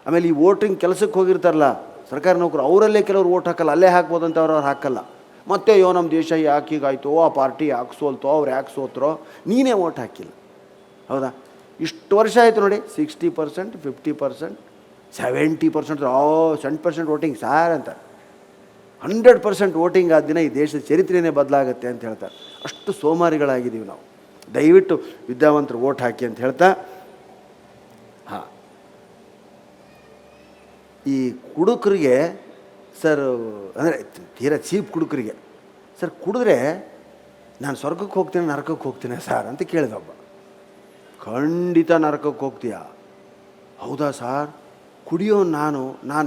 ಆಮೇಲೆ ಈ ವೋಟಿಂಗ್ ಕೆಲಸಕ್ಕೆ ಹೋಗಿರ್ತಾರಲ್ಲ ಸರ್ಕಾರಿ ನೌಕರು, ಅವರಲ್ಲೇ ಕೆಲವರು ವೋಟ್ ಹಾಕಲ್ಲ, ಅಲ್ಲೇ ಹಾಕ್ಬೋದಂತ ಅವ್ರು ಹಾಕಲ್ಲ. ಮತ್ತೆ ನಮ್ಮ ದೇಶ ಯಾಕೆ ಹೀಗಾಯ್ತು, ಆ ಪಾರ್ಟಿ ಯಾಕೆ ಸೋಲ್ತೋ, ಅವ್ರು ಯಾಕೆ ಸೋತ್ರೋ, ನೀನೇ ವೋಟ್ ಹಾಕಿಲ್ಲ. ಹೌದಾ? ಇಷ್ಟು ವರ್ಷ ಆಯಿತು ನೋಡಿ, 60%, 50%, 70%, 70% ವೋಟಿಂಗ್ ಸಾರ್ ಅಂತ. 100% ವೋಟಿಂಗ್ ಆದ ದಿನ ಈ ದೇಶದ ಚರಿತ್ರೆಯೇ ಬದಲಾಗುತ್ತೆ ಅಂತ ಹೇಳ್ತಾರೆ. ಅಷ್ಟು ಸೋಮಾರಿಗಳಾಗಿದ್ದೀವಿ ನಾವು. ದಯವಿಟ್ಟು ವಿದ್ಯಾವಂತರು ವೋಟ್ ಹಾಕಿ ಅಂತ ಹೇಳ್ತಾ, ಹಾಂ, ಈ ಕುಡುಕರಿಗೆ ಸರ್, ಅಂದರೆ ತೀರಾ ಚೀಪ್ ಕುಡುಕರಿಗೆ, ಸರ್ ಕುಡಿದ್ರೆ ನಾನು ಸ್ವರ್ಗಕ್ಕೆ ಹೋಗ್ತೀನಿ ನರಕಕ್ಕೆ ಹೋಗ್ತೀನಿ ಸರ್ ಅಂತ ಕೇಳಿದ ಒಬ್ಬ. ಖಂಡಿತ ನರಕಕ್ಕೆ ಹೋಗ್ತೀಯಾ? ಹೌದಾ ಸಾರ್, ಕುಡಿಯೋ ನಾನು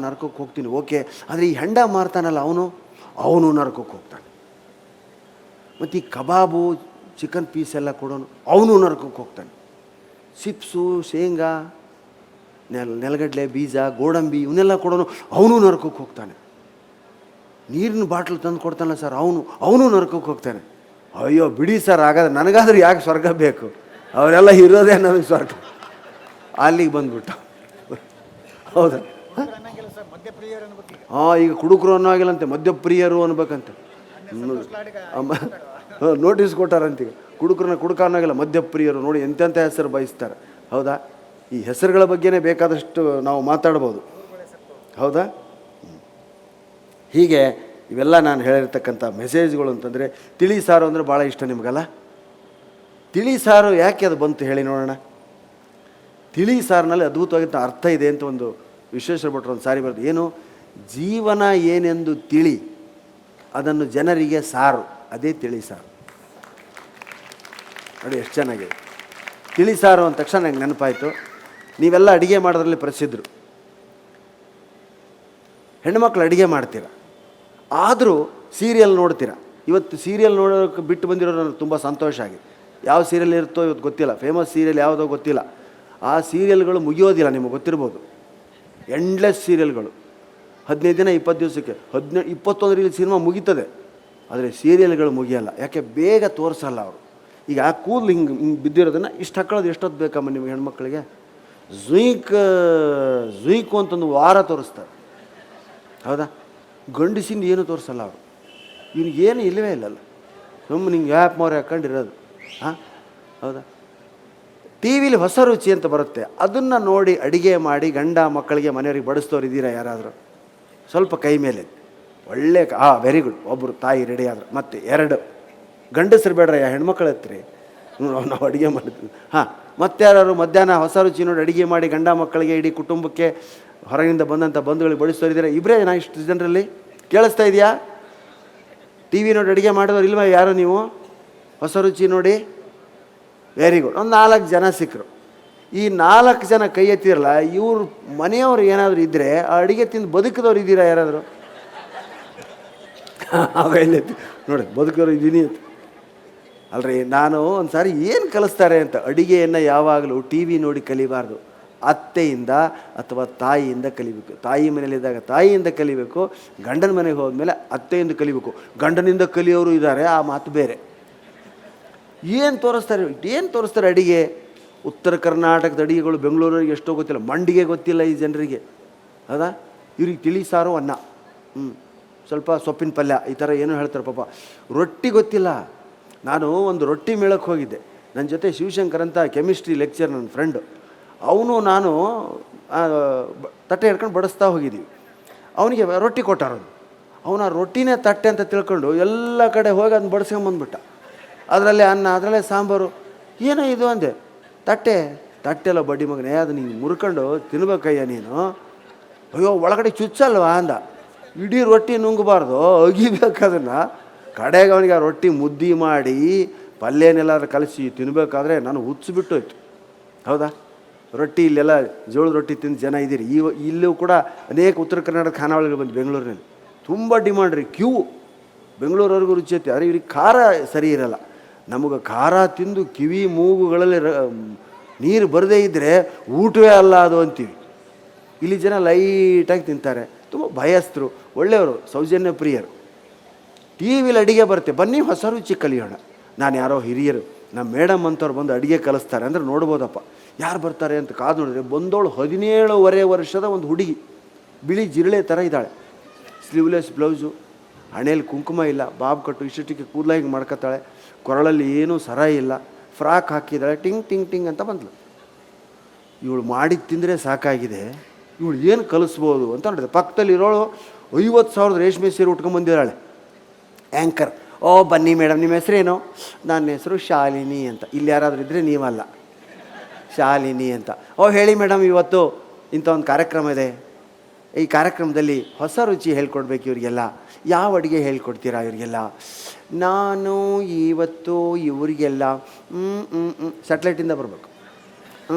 ನರಕಕ್ಕೆ ಹೋಗ್ತೀನಿ. ಓಕೆ, ಆದರೆ ಈ ಹೆಂಡ ಮಾರ್ತಾನಲ್ಲ ಅವನು ನರಕಕ್ಕೆ ಹೋಗ್ತಾನೆ. ಮತ್ತು ಈ ಕಬಾಬು, ಚಿಕನ್ ಪೀಸ್ ಎಲ್ಲ ಕೊಡೋನು ಅವನು ನರಕಕ್ಕೆ ಹೋಗ್ತಾನೆ. ಚಿಪ್ಸು, ಶೇಂಗಾ, ನೆಲಗಡಲೆ ಬೀಜ, ಗೋಡಂಬಿ ಇವನ್ನೆಲ್ಲ ಕೊಡೋನು ಅವನು ನರಕಕ್ಕೆ ಹೋಗ್ತಾನೆ. ನೀರಿನ ಬಾಟ್ಲು ತಂದು ಕೊಡ್ತಾನಲ್ಲ ಸರ್, ಅವನು ನರಕಕ್ಕೆ ಹೋಗ್ತಾನೆ. ಅಯ್ಯೋ ಬಿಡಿ ಸರ್, ಹಾಗಾದ್ರೆ ನನಗಾದ್ರೂ ಯಾಕೆ ಸ್ವರ್ಗ ಬೇಕು? ಅವರೆಲ್ಲ ಇರೋದೇ ನನಗೆ ಸ್ವರ್ಗ. ಅಲ್ಲಿಗೆ ಬಂದ್ಬಿಟ್ಟು. ಹೌದಾ? ಹಾಂ, ಈಗ ಕುಡುಕರು ಅನ್ನೋ ಆಗಿಲ್ಲಂತೆ, ಮದ್ಯಪ್ರಿಯರು ಅನ್ಬೇಕಂತೆ. ನೋಟಿಸ್ ಕೊಟ್ಟಾರಂತೀಗ. ಕುಡುಕರನ್ನ ಕುಡುಕ ಅನ್ನೋಗಿಲ್ಲ, ಮದ್ಯಪ್ರಿಯರು. ನೋಡಿ ಎಂತೆಂಥ ಹೆಸರು ಬಯಸ್ತಾರೆ. ಹೌದಾ? ಈ ಹೆಸರುಗಳ ಬಗ್ಗೆನೇ ಬೇಕಾದಷ್ಟು ನಾವು ಮಾತಾಡ್ಬೋದು. ಹೌದಾ? ಹೀಗೆ ಇವೆಲ್ಲ ನಾನು ಹೇಳಿರ್ತಕ್ಕಂಥ ಮೆಸೇಜ್ಗಳು ಅಂತಂದರೆ, ತಿಳಿ ಸಾರು ಅಂದರೆ ಭಾಳ ಇಷ್ಟ ನಿಮಗಲ್ಲ? ತಿಳಿ ಸಾರು ಯಾಕೆ ಅದು ಬಂತು ಹೇಳಿ ನೋಡೋಣ. ತಿಳಿ ಸಾರಿನಲ್ಲಿ ಅದ್ಭುತವಾಗಿದ್ದ ಅರ್ಥ ಇದೆ ಅಂತ ಒಂದು ವಿಶ್ವೇಶ್ವರ ಭಟ್ರು ಒಂದು ಸಾರಿ ಬರೋದು. ಏನು? ಜೀವನ ಏನೆಂದು ತಿಳಿ, ಅದನ್ನು ಜನರಿಗೆ ಸಾರು, ಅದೇ ತಿಳಿ ಸಾರು. ನೋಡಿ ಎಷ್ಟು ಚೆನ್ನಾಗಿದೆ. ತಿಳಿ ಸಾರು ಅಂದ ತಕ್ಷಣ ನಂಗೆ ನೆನಪಾಯಿತು, ನೀವೆಲ್ಲ ಅಡುಗೆ ಮಾಡೋದ್ರಲ್ಲಿ ಪ್ರಸಿದ್ಧರು. ಹೆಣ್ಮಕ್ಳು ಅಡುಗೆ ಮಾಡ್ತೀರ, ಆದರೂ ಸೀರಿಯಲ್ ನೋಡ್ತೀರ. ಇವತ್ತು ಸೀರಿಯಲ್ ನೋಡೋಕ್ಕೆ ಬಿಟ್ಟು ಬಂದಿರೋರು ನನಗೆ ತುಂಬ ಸಂತೋಷ ಆಗಿದೆ. ಯಾವ ಸೀರಿಯಲ್ ಇರುತ್ತೋ ಇವತ್ತು ಗೊತ್ತಿಲ್ಲ, ಫೇಮಸ್ ಸೀರಿಯಲ್ ಯಾವುದೋ ಗೊತ್ತಿಲ್ಲ. ಆ ಸೀರಿಯಲ್ಗಳು ಮುಗಿಯೋದಿಲ್ಲ, ನಿಮಗೆ ಗೊತ್ತಿರ್ಬೋದು. ಎಂಡ್ಲೆಸ್ ಸೀರಿಯಲ್ಗಳು, 15 ದಿನ 20 ದಿವಸಕ್ಕೆ 21 ಸಿನಿಮಾ ಮುಗೀತದೆ. ಆದರೆ ಸೀರಿಯಲ್ಗಳು ಮುಗಿಯಲ್ಲ. ಯಾಕೆ? ಬೇಗ ತೋರಿಸಲ್ಲ ಅವರು. ಈಗ ಆ ಕೂದಲು ಹಿಂಗೆ ಬಿದ್ದಿರೋದನ್ನು ಇಷ್ಟು ಹಾಕೊಳ್ಳೋದು ಎಷ್ಟೊತ್ತು ಬೇಕಮ್ಮ ನಿಮಗೆ ಹೆಣ್ಮಕ್ಳಿಗೆ? ಝುಯ್ಕು ಅಂತಂದು ವಾರ ತೋರಿಸ್ತಾರೆ. ಹೌದಾ? ಗಂಡಸಿಂದ ಏನು ತೋರಿಸಲ್ಲ ಅವರು. ಇವನಿಗೇನು ಇಲ್ಲವೇ ಇಲ್ಲಲ್ಲ, ಸುಮ್ಮನೆ ಹಿಂಗೆ ಆ್ಯಪ್ ಮಾರಿ ಹಾಕ್ಕೊಂಡಿರೋದು. ಹಾಂ, ಹೌದಾ? ಟಿ ವಿಲಿ ಹೊಸ ರುಚಿ ಅಂತ ಬರುತ್ತೆ, ಅದನ್ನು ನೋಡಿ ಅಡುಗೆ ಮಾಡಿ ಗಂಡ ಮಕ್ಕಳಿಗೆ ಮನೆಯವ್ರಿಗೆ ಬಡಿಸ್ತವ್ರು ಇದ್ದೀರಾ ಯಾರಾದರೂ? ಸ್ವಲ್ಪ ಕೈ ಮೇಲೆ ಒಳ್ಳೆ ವೆರಿ ಗುಡ್. ಒಬ್ಬರು ತಾಯಿ ರೆಡಿ ಆದರು. ಮತ್ತು 2 ಗಂಡಸರು ಬೇಡ್ರ, ಹೆಣ್ಮಕ್ಳು ಹತ್ರಿ ನಾವು ಅಡುಗೆ ಮಾಡ್ತೀವಿ. ಹಾಂ, ಮತ್ತೆ ಯಾರು ಮಧ್ಯಾಹ್ನ ಹೊಸ ರುಚಿ ನೋಡಿ ಅಡುಗೆ ಮಾಡಿ ಗಂಡ ಮಕ್ಕಳಿಗೆ, ಇಡೀ ಕುಟುಂಬಕ್ಕೆ, ಹೊರಗಿಂದ ಬಂದಂಥ ಬಂಧುಗಳಿಗೆ ಬಡಿಸ್ತೋರಿದ್ದೀರಾ? ಇಬ್ಬರೇ ಇಷ್ಟು ಜನರಲ್ಲಿ ಕೇಳಿಸ್ತಾ ಇದೆಯಾ? ಟಿ ವಿ ನೋಡಿ ಅಡುಗೆ ಮಾಡಿದವ್ರು ಇಲ್ವ ಯಾರು ನೀವು? ಹೊಸ ರುಚಿ ನೋಡಿ ವೆರಿ ಗುಡ್. ಒಂದು 4 ಜನ ಸಿಕ್ಕರು. ಈ 4 ಜನ ಕೈ ಎತ್ತಿರಲ್ಲ, ಇವ್ರ ಮನೆಯವ್ರು ಏನಾದರೂ ಇದ್ದರೆ ಆ ಅಡುಗೆ ತಿಂದು ಬದುಕಿದವ್ರು ಇದ್ದೀರಾ ಯಾರಾದರೂ? ಅವೆಲ್ಲ ನೋಡಿ ಬದುಕೋರು ಇದ್ದೀನಿ ಅಂತ ಅಲ್ರಿ. ನಾನು ಒಂದು ಸಾರಿ ಏನು ಕಲಿಸ್ತಾರೆ ಅಂತ, ಅಡುಗೆಯನ್ನು ಯಾವಾಗಲೂ ಟಿ ವಿ ನೋಡಿ ಕಲಿಬಾರ್ದು, ಅತ್ತೆಯಿಂದ ಅಥವಾ ತಾಯಿಯಿಂದ ಕಲಿಬೇಕು. ತಾಯಿ ಮನೇಲಿದ್ದಾಗ ತಾಯಿಯಿಂದ ಕಲಿಬೇಕು, ಗಂಡನ ಮನೆಗೆ ಹೋದ್ಮೇಲೆ ಅತ್ತೆಯಿಂದ ಕಲಿಬೇಕು. ಗಂಡನಿಂದ ಕಲಿಯೋರು ಇದ್ದಾರೆ, ಆ ಮಾತು ಬೇರೆ. ಏನು ತೋರಿಸ್ತಾರೆ ಅಡುಗೆ? ಉತ್ತರ ಕರ್ನಾಟಕದ ಅಡುಗೆಗಳು ಬೆಂಗಳೂರಿಗೆ ಎಷ್ಟೋ ಗೊತ್ತಿಲ್ಲ, ಮಂಡಿಗೆ ಗೊತ್ತಿಲ್ಲ ಈ ಜನರಿಗೆ. ಹೌದಾ? ಇವ್ರಿಗೆ ತಿಳಿ ಸಾರು ಅನ್ನ, ಸ್ವಲ್ಪ ಸೊಪ್ಪಿನ ಪಲ್ಯ, ಈ ಥರ ಏನೋ ಹೇಳ್ತಾರೆ ಪಾಪ. ರೊಟ್ಟಿ ಗೊತ್ತಿಲ್ಲ. ನಾನು ಒಂದು ರೊಟ್ಟಿ ಮೇಳಕ್ಕೆ ಹೋಗಿದ್ದೆ, ನನ್ನ ಜೊತೆ ಶಿವಶಂಕರ್ ಅಂತ ಕೆಮಿಸ್ಟ್ರಿ ಲೆಕ್ಚರ್ ನನ್ನ ಫ್ರೆಂಡು. ಅವನು ನಾನು ತಟ್ಟೆ ಹಿಡ್ಕೊಂಡು ಬಡಿಸ್ತಾ ಹೋಗಿದ್ದೀವಿ. ಅವನಿಗೆ ರೊಟ್ಟಿ ಕೊಟ್ಟಾರ. ಅವನು ಆ ರೊಟ್ಟಿನೇ ತಟ್ಟೆ ಅಂತ ತಿಳ್ಕೊಂಡು ಎಲ್ಲ ಕಡೆ ಹೋಗಿ ಅದನ್ನ ಬಡಿಸ್ಕೊಂಬಂದ್ಬಿಟ್ಟ. ಅದರಲ್ಲೇ ಅನ್ನ, ಅದರಲ್ಲೇ ಸಾಂಬಾರು. ಏನೋ ಇದು ಅಂದೆ. ತಟ್ಟೆಲ್ಲ ಬಡ್ಡಿ ಮಗನೇ, ಅದು ನೀನು ಮುರ್ಕೊಂಡು ತಿನ್ಬೇಕಯ್ಯ ನೀನು. ಅಯ್ಯೋ ಒಳಗಡೆ ಚುಚ್ಚಲ್ವಾ ಅಂದ. ಇಡೀ ರೊಟ್ಟಿ ನುಂಗಬಾರ್ದು, ಅಗಿಬೇಕದನ್ನು. ಕಡೆಗೆ ಅವನಿಗೆ ಆ ರೊಟ್ಟಿ ಮುದ್ದೆ ಮಾಡಿ ಪಲ್ಯನೆಲ್ಲಾದ್ರೂ ಕಲಸಿ ತಿನ್ನಬೇಕಾದ್ರೆ ನಾನು ಹುಚ್ಚಿಬಿಟ್ಟೋಯ್ತು. ಹೌದಾ? ರೊಟ್ಟಿ ಇಲ್ಲೆಲ್ಲ ಜೋಳದ ರೊಟ್ಟಿ ತಿಂದು ಜನ ಇದ್ದೀರಿ. ಇಲ್ಲೂ ಕೂಡ ಅನೇಕ ಉತ್ತರ ಕರ್ನಾಟಕ ಖಾನಾವಳಿಗಳು ಬಂದು ಬೆಂಗಳೂರಿನಲ್ಲಿ ತುಂಬ ಡಿಮಾಂಡ್ ರೀ, ಕ್ಯೂ. ಬೆಂಗಳೂರವರೆಗೂ ರುಚಿ ಐತಿ. ಆದರೆ ಇವ್ರಿಗೆ ಖಾರ ಸರಿ ಇರಲ್ಲ. ನಮಗೆ ಖಾರ ತಿಂದು ಕಿವಿ ಮೂಗುಗಳಲ್ಲಿ ನೀರು ಬರದೇ ಇದ್ದರೆ ಊಟವೇ ಅಲ್ಲ ಅದು ಅಂತೀವಿ. ಇಲ್ಲಿ ಜನ ಲೈಟಾಗಿ ತಿಂತಾರೆ, ತುಂಬ ಭಯಸ್ಥರು, ಒಳ್ಳೆಯವರು, ಸೌಜನ್ಯ ಪ್ರಿಯರು. ಟಿ ವಿಲಿ ಅಡುಗೆ ಬರುತ್ತೆ, ಬನ್ನಿ ಹೊಸ ರುಚಿ ಕಲಿಯೋಣ. ನಾನು ಯಾರೋ ಹಿರಿಯರು, ನಮ್ಮ ಮೇಡಮ್ ಅಂತವ್ರು ಬಂದು ಅಡುಗೆ ಕಲಿಸ್ತಾರೆ ಅಂದರೆ ನೋಡ್ಬೋದಪ್ಪ. ಯಾರು ಬರ್ತಾರೆ ಅಂತ ಕಾದು ನೋಡಿದ್ರೆ ಬಂದವಳು 17.5 ವರ್ಷದ ಒಂದು ಹುಡುಗಿ, ಬಿಳಿ ಜಿರಳೆ ಥರ ಇದ್ದಾಳೆ. ಸ್ಲೀವ್ಲೆಸ್ ಬ್ಲೌಸು, ಹಣೆಯಲ್ಲಿ ಕುಂಕುಮ ಇಲ್ಲ, ಬಾಬು ಕಟ್ಟು ಇಷ್ಟಕ್ಕೆ ಕೂದಲಾಗಿ ಮಾಡ್ಕೊತಾಳೆ, ಕೊರಳಲ್ಲಿ ಏನೂ ಸರ ಇಲ್ಲ, ಫ್ರಾಕ್ ಹಾಕಿದ್ದಾಳೆ, ಟಿಂಗ್ ಟಿಂಗ್ ಟಿಂಗ್ ಅಂತ ಬಂದ್ಲು. ಇವಳು ಮಾಡಿ ತಿಂದರೆ ಸಾಕಾಗಿದೆ, ಇವಳು ಏನು ಕಲಿಸ್ಬೋದು ಅಂತ ನೋಡಿದೆ. ಪಕ್ಕದಲ್ಲಿರೋಳು 50,000 ರೇಷ್ಮೆ ಸೀರೆ ಉಟ್ಕೊಂಡ್ಬಂದಿದ್ದಾಳೆ. ಆ್ಯಂಕರ್, ಓ ಬನ್ನಿ ಮೇಡಮ್, ನಿಮ್ಮ ಹೆಸರೇನು? ನನ್ನ ಹೆಸರು ಶಾಲಿನಿ ಅಂತ. ಇಲ್ಲಿ ಯಾರಾದರೂ ಇದ್ದರೆ ನೀವಲ್ಲ, ಶಾಲಿನಿ ಅಂತ. ಓ ಹೇಳಿ ಮೇಡಮ್, ಇವತ್ತು ಇಂಥ ಒಂದು ಕಾರ್ಯಕ್ರಮ ಇದೆ, ಈ ಕಾರ್ಯಕ್ರಮದಲ್ಲಿ ಹೊಸ ರುಚಿ ಹೇಳ್ಕೊಡ್ಬೇಕು ಇವರಿಗೆಲ್ಲ, ಯಾವ ಅಡುಗೆ ಹೇಳ್ಕೊಡ್ತೀರಾ ಇವರಿಗೆಲ್ಲ? ನಾನು ಇವತ್ತು ಇವರಿಗೆಲ್ಲ ಸ್ಯಾಟಲೈಟಿಂದ ಬರಬೇಕು.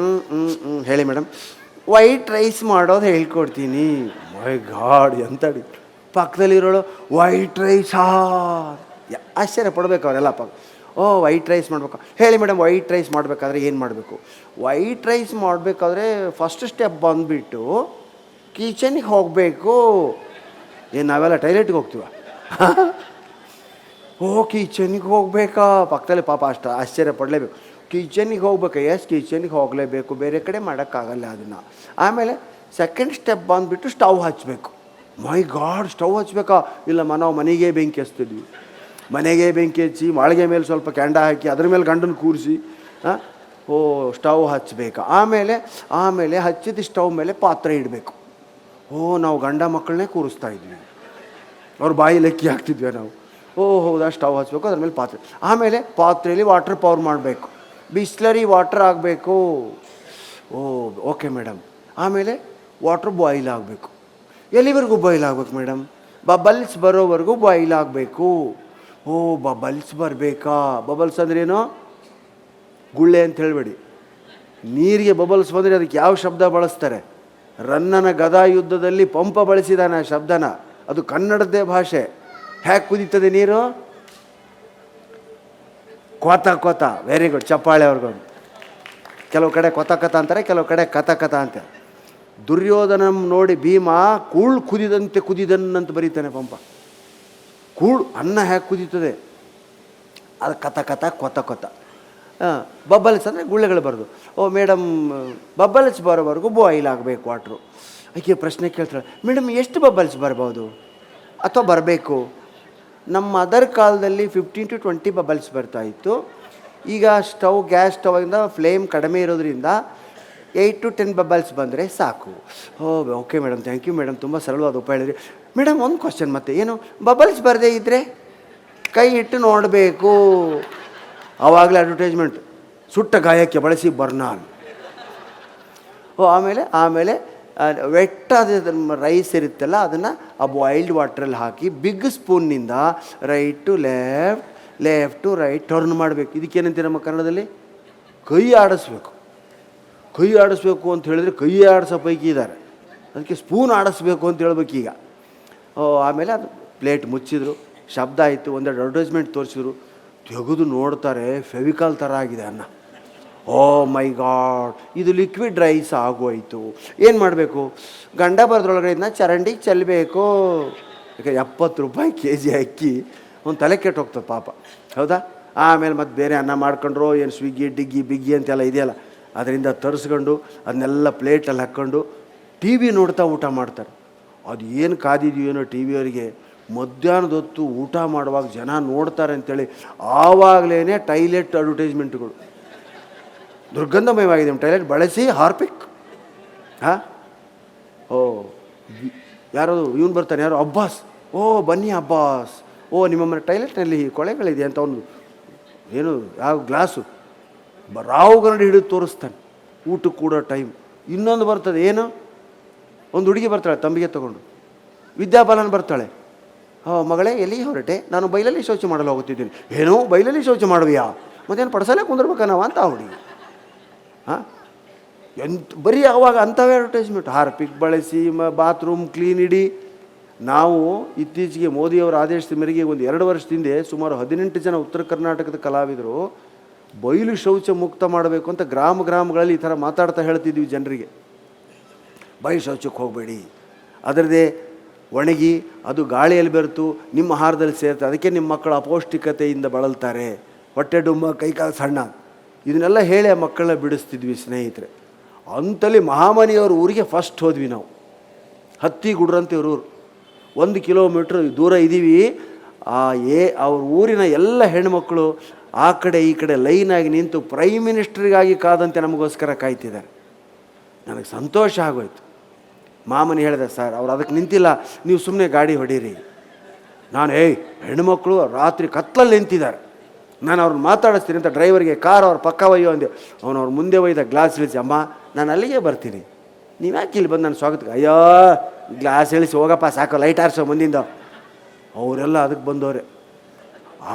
ಹೇಳಿ ಮೇಡಮ್, ವೈಟ್ ರೈಸ್ ಮಾಡೋದು ಹೇಳ್ಕೊಡ್ತೀನಿ. ಮೈ ಗಾಡ್, ಎಂತ ಪಕ್ಕದಲ್ಲಿರೋಳು ವೈಟ್ ರೈಸಾ? ಆಶ್ಚರ್ಯ ಪಡ್ಬೇಕು ಅವರೆಲ್ಲ. ಓ ವೈಟ್ ರೈಸ್ ಮಾಡಬೇಕು, ಹೇಳಿ ಮೇಡಮ್ ವೈಟ್ ರೈಸ್ ಮಾಡಬೇಕಾದ್ರೆ ಏನು ಮಾಡಬೇಕು? ವೈಟ್ ರೈಸ್ ಮಾಡಬೇಕಾದ್ರೆ ಫಸ್ಟ್ ಸ್ಟೆಪ್ ಬಂದುಬಿಟ್ಟು ಕಿಚನ್ಗೆ ಹೋಗಬೇಕು. ಏನು ನಾವೆಲ್ಲ ಟೈಲೆಟ್ಗೆ ಹೋಗ್ತೀವ? ಓ ಕಿಚನ್ಗೆ ಹೋಗ್ಬೇಕಾ? ಪಕ್ಕದಲ್ಲಿ ಪಾಪ ಅಷ್ಟು ಆಶ್ಚರ್ಯ ಪಡಲೇಬೇಕು. ಕಿಚನ್ಗೆ ಹೋಗ್ಬೇಕು, ಎಸ್ ಕಿಚನ್ಗೆ ಹೋಗಲೇಬೇಕು, ಬೇರೆ ಕಡೆ ಮಾಡೋಕ್ಕಾಗಲ್ಲ ಅದನ್ನು. ಆಮೇಲೆ ಸೆಕೆಂಡ್ ಸ್ಟೆಪ್ ಬಂದುಬಿಟ್ಟು ಸ್ಟವ್ ಹಚ್ಚಬೇಕು. ಮೈ ಗಾಡ್, ಸ್ಟವ್ ಹಚ್ಚಬೇಕಾ? ಇಲ್ಲ ನಾವು ಮನೆಗೆ ಬೆಂಕಿ ಹಚ್ತಿದ್ವಿ. ಮನೆಗೆ ಬೆಂಕಿ ಹಚ್ಚಿ ಮಾಳಿಗೆ ಮೇಲೆ ಸ್ವಲ್ಪ ಕೆಂಡ ಹಾಕಿ ಅದ್ರ ಮೇಲೆ ಗಂಡನ ಕೂರಿಸಿ ಓ ಸ್ಟವ್ ಹಚ್ಚಬೇಕಾ? ಆಮೇಲೆ ಹಚ್ಚಿದ ಸ್ಟವ್ ಮೇಲೆ ಪಾತ್ರೆ ಇಡಬೇಕು. ಓ ನಾವು ಗಂಡ ಮಕ್ಕಳನ್ನೇ ಕೂರಿಸ್ತಾ ಇದ್ವಿ, ಅವ್ರ ಬಾಯಿ ಲೆಕ್ಕಿ ಹಾಕ್ತಿದ್ವಿ ನಾವು. ಓ ಹೌದಾ, ಸ್ಟವ್ ಹಚ್ಚಬೇಕು, ಅದ್ರ ಮೇಲೆ ಪಾತ್ರೆ. ಆಮೇಲೆ ಪಾತ್ರೆಯಲ್ಲಿ ವಾಟ್ರ್ ಪವರ್ ಮಾಡಬೇಕು, ಬಿಸ್ಲರಿ ವಾಟ್ರ್ ಆಗಬೇಕು. ಓ ಓಕೆ ಮೇಡಮ್. ಆಮೇಲೆ ವಾಟ್ರ್ ಬಾಯ್ಲ್ ಆಗಬೇಕು. ಎಲ್ಲಿವರೆಗೂ ಬಾಯ್ಲ್ ಆಗಬೇಕು ಮೇಡಮ್? ಬಬಲ್ಸ್ ಬರೋವರೆಗೂ ಬಾಯ್ಲ್ ಆಗಬೇಕು. ಓ ಬಬಲ್ಸ್ ಬರಬೇಕಾ? ಬಬಲ್ಸ್ ಅಂದ್ರೇನು? ಗುಳ್ಳೆ ಅಂತ ಹೇಳಬೇಡಿ. ನೀರಿಗೆ ಬಬಲ್ಸ್ ಬಂದರೆ ಅದಕ್ಕೆ ಯಾವ ಶಬ್ದ ಬಳಸ್ತಾರೆ? ರನ್ನನ ಗದಾ ಯುದ್ಧದಲ್ಲಿ ಪಂಪ ಬಳಸಿದಾನೆ ಆ ಶಬ್ದನ. ಅದು ಕನ್ನಡದ್ದೇ ಭಾಷೆ. ಹೇಗೆ ಕುದೀತದೆ ನೀರು? ಕೊತ ಕೊತ. ವೆರಿ ಗುಡ್, ಚಪ್ಪಾಳೆ ಅವ್ರಿಗೊಂದು. ಕೆಲವು ಕಡೆ ಕೊತ ಕಥ ಅಂತಾರೆ, ಕೆಲವು ಕಡೆ ಕಥ ಕಥ ಅಂತಾರೆ. ದುರ್ಯೋಧನ ನೋಡಿ ಭೀಮ ಕುದಿದಂತೆ ಕುದಿದನ್ನಂತ ಬರೀತಾನೆ ಪಂಪ. ಅನ್ನ ಹೇಗೆ ಕುದೀತದೆ ಅದು ಕಥ ಕಥ ಕೊತ ಕೊತ. ಬಬಲ್ಸ್ ಅಂದರೆ ಗುಳ್ಳೆಗಳು ಬರೋದು. ಓ ಮೇಡಮ್ ಬಬಲ್ಸ್ ಬರೋವರೆಗೂ ಬಾಯ್ಲ್ ಆಗಬೇಕು ವಾಟ್ರು. ಆಕೆ ಪ್ರಶ್ನೆ ಕೇಳ್ತಾಳೆ, ಮೇಡಮ್ ಎಷ್ಟು ಬಬಲ್ಸ್ ಬರ್ಬೋದು ಅಥವಾ ಬರಬೇಕು? ನಮ್ಮ ಮದರ್ ಕಾಲದಲ್ಲಿ 15 to 20 ಬಬಲ್ಸ್ ಬರ್ತಾಯಿತ್ತು. ಈಗ ಗ್ಯಾಸ್ ಸ್ಟವಿಂದ ಫ್ಲೇಮ್ ಕಡಿಮೆ ಇರೋದ್ರಿಂದ 8 to 10 ಬಬಲ್ಸ್ ಬಂದರೆ ಸಾಕು. Okay madam, thank you madam, ತುಂಬ ಸರಳವಾದ ಉಪಾಯ ಹೇಳಿದ್ರಿ. ಮೇಡಮ್ ಒಂದು ಕ್ವಶನ್, ಮತ್ತೆ ಏನು? ಬಬಲ್ಸ್ ಬರದೇ ಇದ್ದರೆ ಕೈ ಇಟ್ಟು ನೋಡಬೇಕು. ಆವಾಗಲೇ ಅಡ್ವರ್ಟೈಸ್ಮೆಂಟ್, ಸುಟ್ಟ ಗಾಯಕ್ಕೆ ಬಳಸಿ ಬರ್ನಾಲ್. ಆಮೇಲೆ ವೆಟ್ಟಾದ ರೈಸ್ ಇರುತ್ತಲ್ಲ, ಅದನ್ನು ಆ ಬಾಯ್ಲ್ಡ್ ವಾಟ್ರಲ್ಲಿ ಹಾಕಿ ಬಿಗ್ ಸ್ಪೂನ್ನಿಂದ right to left, left to right turn ಮಾಡಬೇಕು. ಇದಕ್ಕೇನಂತೀವಿ ನಮ್ಮ ಕನ್ನಡದಲ್ಲಿ? ಕೈ ಆಡಿಸ್ಬೇಕು. ಕೈ ಆಡಿಸ್ಬೇಕು ಅಂತ ಹೇಳಿದ್ರೆ ಕೈ ಆಡಿಸೋ ಪೈಕಿ ಇದ್ದಾರೆ, ಅದಕ್ಕೆ ಸ್ಪೂನ್ ಆಡಿಸ್ಬೇಕು ಅಂತ ಹೇಳ್ಬೇಕೀಗ. ಆಮೇಲೆ ಅದು ಪ್ಲೇಟ್ ಮುಚ್ಚಿದ್ರು, ಶಬ್ದ ಆಯಿತು, ಒಂದೆರಡು ಅಡ್ವರ್ಟೈಸ್ಮೆಂಟ್ ತೋರಿಸಿದ್ರು, ತೆಗೆದು ನೋಡ್ತಾರೆ ಫೆವಿಕಾಲ್ ಥರ ಆಗಿದೆ ಅನ್ನ. ಓ ಮೈ ಗಾಡ್, ಇದು ಲಿಕ್ವಿಡ್ ರೈಸ್ ಆಗೋಯ್ತು. ಏನು ಮಾಡಬೇಕು? ಗಂಡ ಬರೋದ್ರೊಳಗಡೆ ಇದನ್ನ ಚರಂಡಿಗೆ ಚೆಲ್ಲಬೇಕು. ಯಾಕೆ 70 ರೂಪಾಯಿ kg ಅಕ್ಕಿ, ಒಂದು ತಲೆ ಕೆಟ್ಟು ಹೋಗ್ತದೆ ಪಾಪ, ಹೌದಾ? ಆಮೇಲೆ ಮತ್ತೆ ಬೇರೆ ಅನ್ನ ಮಾಡ್ಕೊಂಡ್ರು, ಏನು ಸ್ವಿಗ್ಗಿ ಡಿಗ್ಗಿ ಬಿಗ್ಗಿ ಅಂತೆಲ್ಲ ಇದೆಯಲ್ಲ, ಅದರಿಂದ ತರಿಸ್ಕೊಂಡು ಅದನ್ನೆಲ್ಲ ಪ್ಲೇಟಲ್ಲಿ ಹಾಕ್ಕೊಂಡು ಟಿ ವಿ ನೋಡ್ತಾ ಊಟ ಮಾಡ್ತಾರೆ. ಅದು ಏನು ಕಾದಿದೆಯೇನೋ ಟಿ ವಿಯವರಿಗೆ, ಮಧ್ಯಾಹ್ನದ ಹೊತ್ತು ಊಟ ಮಾಡುವಾಗ ಜನ ನೋಡ್ತಾರೆ ಅಂತೇಳಿ ಆವಾಗಲೇ ಟೈಲೆಟ್ ಅಡ್ವರ್ಟೈಸ್ಮೆಂಟ್ಗಳು. ದುರ್ಗಂಧಮಯವಾಗಿದೆ ಟೈಲೆಟ್, ಬಳಸಿ ಹಾರ್ಪಿಕ್. ಹಾಂ, ಓ ಯಾರೋ ಇವನು ಬರ್ತಾನೆ, ಯಾರೋ ಅಬ್ಬಾಸ್, ಓ ಬನ್ನಿ ಅಬ್ಬಾಸ್, ಓ ನಿಮ್ಮ ಮನೆ ಟೈಲೆಟ್ನಲ್ಲಿ ಕೊಳೆಗಳಿದೆ ಅಂತ ಅವನು ಏನು ಯಾವ ಗ್ಲಾಸು ರಾವು ಗರಡಿ ಹಿಡಿದು ತೋರಿಸ್ತಾನೆ. ಊಟಕ್ಕೆ ಕೂಡ ಟೈಮ್. ಇನ್ನೊಂದು ಬರ್ತದೆ, ಏನು, ಒಂದು ಹುಡುಗಿ ಬರ್ತಾಳೆ ತಂಬಿಗೆ ತೊಗೊಂಡು, ವಿದ್ಯಾಬಾಲನ್ ಬರ್ತಾಳೆ. ಮಗಳೇ ಎಲ್ಲಿ ಹೊರಟೆ? ನಾನು ಬೈಲಲ್ಲಿ ಶೌಚ ಮಾಡಲು ಹೋಗುತ್ತಿದ್ದೀನಿ. ಏನೋ ಬೈಲಲ್ಲಿ ಶೌಚ ಮಾಡುವಿಯಾ? ಮತ್ತೇನು ಪಡಿಸಲೇ ಕುಂದಿರ್ಬೇಕ ನಾವು ಅಂತ ಹುಡುಗಿ. ಹಾಂ, ಬರೀ ಆವಾಗ ಅಂಥವೇ ಅಡ್ವರ್ಟೈಸ್ಮೆಂಟ್. ಹಾರ್ಪಿಕ್ ಬಳಸಿ, ಬಾತ್ರೂಮ್ ಕ್ಲೀನ್ ಇಡಿ. ನಾವು ಇತ್ತೀಚೆಗೆ ಮೋದಿಯವರ ಆದೇಶದ ಮೇರೆಗೆ ಒಂದು 2 ವರ್ಷದ ಹಿಂದೆ ಸುಮಾರು 18 ಜನ ಉತ್ತರ ಕರ್ನಾಟಕದ ಕಲಾವಿದರು ಬಯಲು ಶೌಚ ಮುಕ್ತ ಮಾಡಬೇಕು ಅಂತ ಗ್ರಾಮಗಳಲ್ಲಿ ಈ ಥರ ಮಾತಾಡ್ತಾ ಹೇಳ್ತಿದ್ವಿ ಜನರಿಗೆ. ಬಯಲು ಶೌಚಕ್ಕೆ ಹೋಗಬೇಡಿ, ಅದರದೇ ಒಣಗಿ ಅದು ಗಾಳಿಯಲ್ಲಿ ಬೆರೆತು ನಿಮ್ಮ ಆಹಾರದಲ್ಲಿ ಸೇರ್ತದೆ, ಅದಕ್ಕೆ ನಿಮ್ಮ ಮಕ್ಕಳು ಅಪೌಷ್ಟಿಕತೆಯಿಂದ ಬಳಲ್ತಾರೆ, ಹೊಟ್ಟೆ ಡುಮ್ಮ, ಕೈಕಾಲು ಸಣ್ಣ, ಇದನ್ನೆಲ್ಲ ಹೇಳಿ ಆ ಮಕ್ಕಳನ್ನ ಬಿಡಿಸ್ತಿದ್ವಿ ಸ್ನೇಹಿತರೆ. ಅಂಥಲ್ಲಿ ಮಹಾಮನಿಯವ್ರ ಊರಿಗೆ ಫಸ್ಟ್ ಹೋದ್ವಿ ನಾವು. ಹತ್ತಿಗುಡ್ರಂತ ಇವ್ರ ಊರು, 1 ಕಿಲೋಮೀಟ್ರ್ ದೂರ ಇದ್ದೀವಿ. ಅವ್ರ ಊರಿನ ಎಲ್ಲ ಹೆಣ್ಮಕ್ಳು ಆ ಕಡೆ ಈ ಕಡೆ ಲೈನಾಗಿ ನಿಂತು ಪ್ರೈಮ್ ಮಿನಿಸ್ಟ್ರಿಗಾಗಿ ಕಾದಂತೆ ನಮಗೋಸ್ಕರ ಕಾಯ್ತಿದ್ದಾರೆ. ನನಗೆ ಸಂತೋಷ ಆಗೋಯ್ತು. ಮಾಮನಿ ಹೇಳಿದೆ, ಸರ್ ಅವ್ರು ಅದಕ್ಕೆ ನಿಂತಿಲ್ಲ, ನೀವು ಸುಮ್ಮನೆ ಗಾಡಿ ಹೊಡೀರಿ. ನಾನು ಹೆಣ್ಮಕ್ಳು ರಾತ್ರಿ ಕತ್ತಲಲ್ಲಿ ನಿಂತಿದ್ದಾರೆ, ನಾನು ಅವ್ರನ್ನ ಮಾತಾಡಿಸ್ತೀನಿ ಅಂತ ಡ್ರೈವರ್ಗೆ ಕಾರ್ ಅವ್ರ ಪಕ್ಕ ಒಯ್ಯೋ ಅಂದೆ. ಅವ್ರ ಮುಂದೆ ಒಯ್ದ ಗ್ಲಾಸ್ ಇಳಿಸಿ, ಅಮ್ಮ ನಾನು ಅಲ್ಲಿಗೆ ಬರ್ತೀನಿ, ನೀವು ಯಾಕೆ ಇಲ್ಲಿ ಬಂದು ನನ್ನ ಸ್ವಾಗತಕ್ಕೆ? ಅಯ್ಯೋ ಗ್ಲಾಸ್ ಇಳಿಸಿ ಹೋಗಪ್ಪ ಸಾಕು, ಲೈಟ್ ಆರಿಸೋ ಮುಂದಿಂದ. ಅವರೆಲ್ಲ ಅದಕ್ಕೆ ಬಂದವರೆ.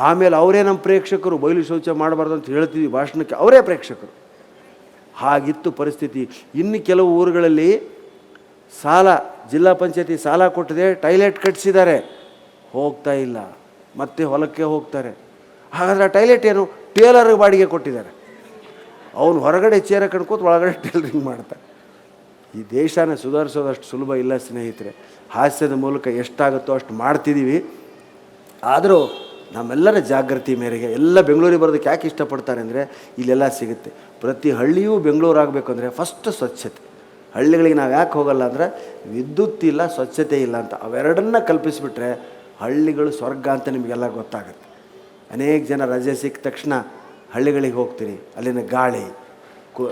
ಆಮೇಲೆ ಅವರೇ ನಮ್ಮ ಪ್ರೇಕ್ಷಕರು. ಬಯಲು ಶೌಚ ಮಾಡಬಾರ್ದು ಅಂತ ಹೇಳ್ತೀವಿ ಭಾಷಣಕ್ಕೆ, ಅವರೇ ಪ್ರೇಕ್ಷಕರು. ಹಾಗಿತ್ತು ಪರಿಸ್ಥಿತಿ. ಇನ್ನು ಕೆಲವು ಊರುಗಳಲ್ಲಿ ಜಿಲ್ಲಾ ಪಂಚಾಯತಿ ಸಾಲ ಕೊಟ್ಟಿದೆ, ಟೈಲೆಟ್ ಕಟ್ಟಿಸಿದ್ದಾರೆ, ಹೋಗ್ತಾ ಇಲ್ಲ, ಮತ್ತೆ ಹೊಲಕ್ಕೆ ಹೋಗ್ತಾರೆ. ಹಾಗಾದರೆ ಆ ಟೈಲೆಟ್ ಏನು? ಟೇಲರ್ಗೆ ಬಾಡಿಗೆ ಕೊಟ್ಟಿದ್ದಾರೆ. ಅವನು ಹೊರಗಡೆ ಚೇರ ಕಣ್ಕೋತ ಒಳಗಡೆ ಟೇಲರಿಂಗ್ ಮಾಡ್ತಾರೆ. ಈ ದೇಶನ ಸುಧಾರಿಸೋದಷ್ಟು ಸುಲಭ ಇಲ್ಲ ಸ್ನೇಹಿತರೆ. ಹಾಸ್ಯದ ಮೂಲಕ ಎಷ್ಟಾಗುತ್ತೋ ಅಷ್ಟು ಮಾಡ್ತಿದ್ದೀವಿ. ಆದರೂ ನಮ್ಮೆಲ್ಲರ ಜಾಗೃತಿ ಮೇರೆಗೆ ಎಲ್ಲ ಬೆಂಗಳೂರಿಗೆ ಬರೋದಕ್ಕೆ ಯಾಕೆ ಇಷ್ಟಪಡ್ತಾರೆ ಅಂದರೆ ಇಲ್ಲೆಲ್ಲ ಸಿಗುತ್ತೆ. ಪ್ರತಿ ಹಳ್ಳಿಯೂ ಬೆಂಗಳೂರು ಆಗಬೇಕು ಅಂದರೆ ಫಸ್ಟ್ ಸ್ವಚ್ಛತೆ. ಹಳ್ಳಿಗಳಿಗೆ ನಾವು ಯಾಕೆ ಹೋಗಲ್ಲ ಅಂದರೆ ವಿದ್ಯುತ್ ಇಲ್ಲ, ಸ್ವಚ್ಛತೆ ಇಲ್ಲ ಅಂತ. ಅವೆರಡನ್ನ ಕಲ್ಪಿಸಿಬಿಟ್ರೆ ಹಳ್ಳಿಗಳು ಸ್ವರ್ಗ ಅಂತ ನಿಮಗೆಲ್ಲ ಗೊತ್ತಾಗುತ್ತೆ. ಅನೇಕ ಜನ ರಜೆ ಸಿಕ್ಕ ತಕ್ಷಣ ಹಳ್ಳಿಗಳಿಗೆ ಹೋಗ್ತೀರಿ, ಅಲ್ಲಿನ ಗಾಳಿ,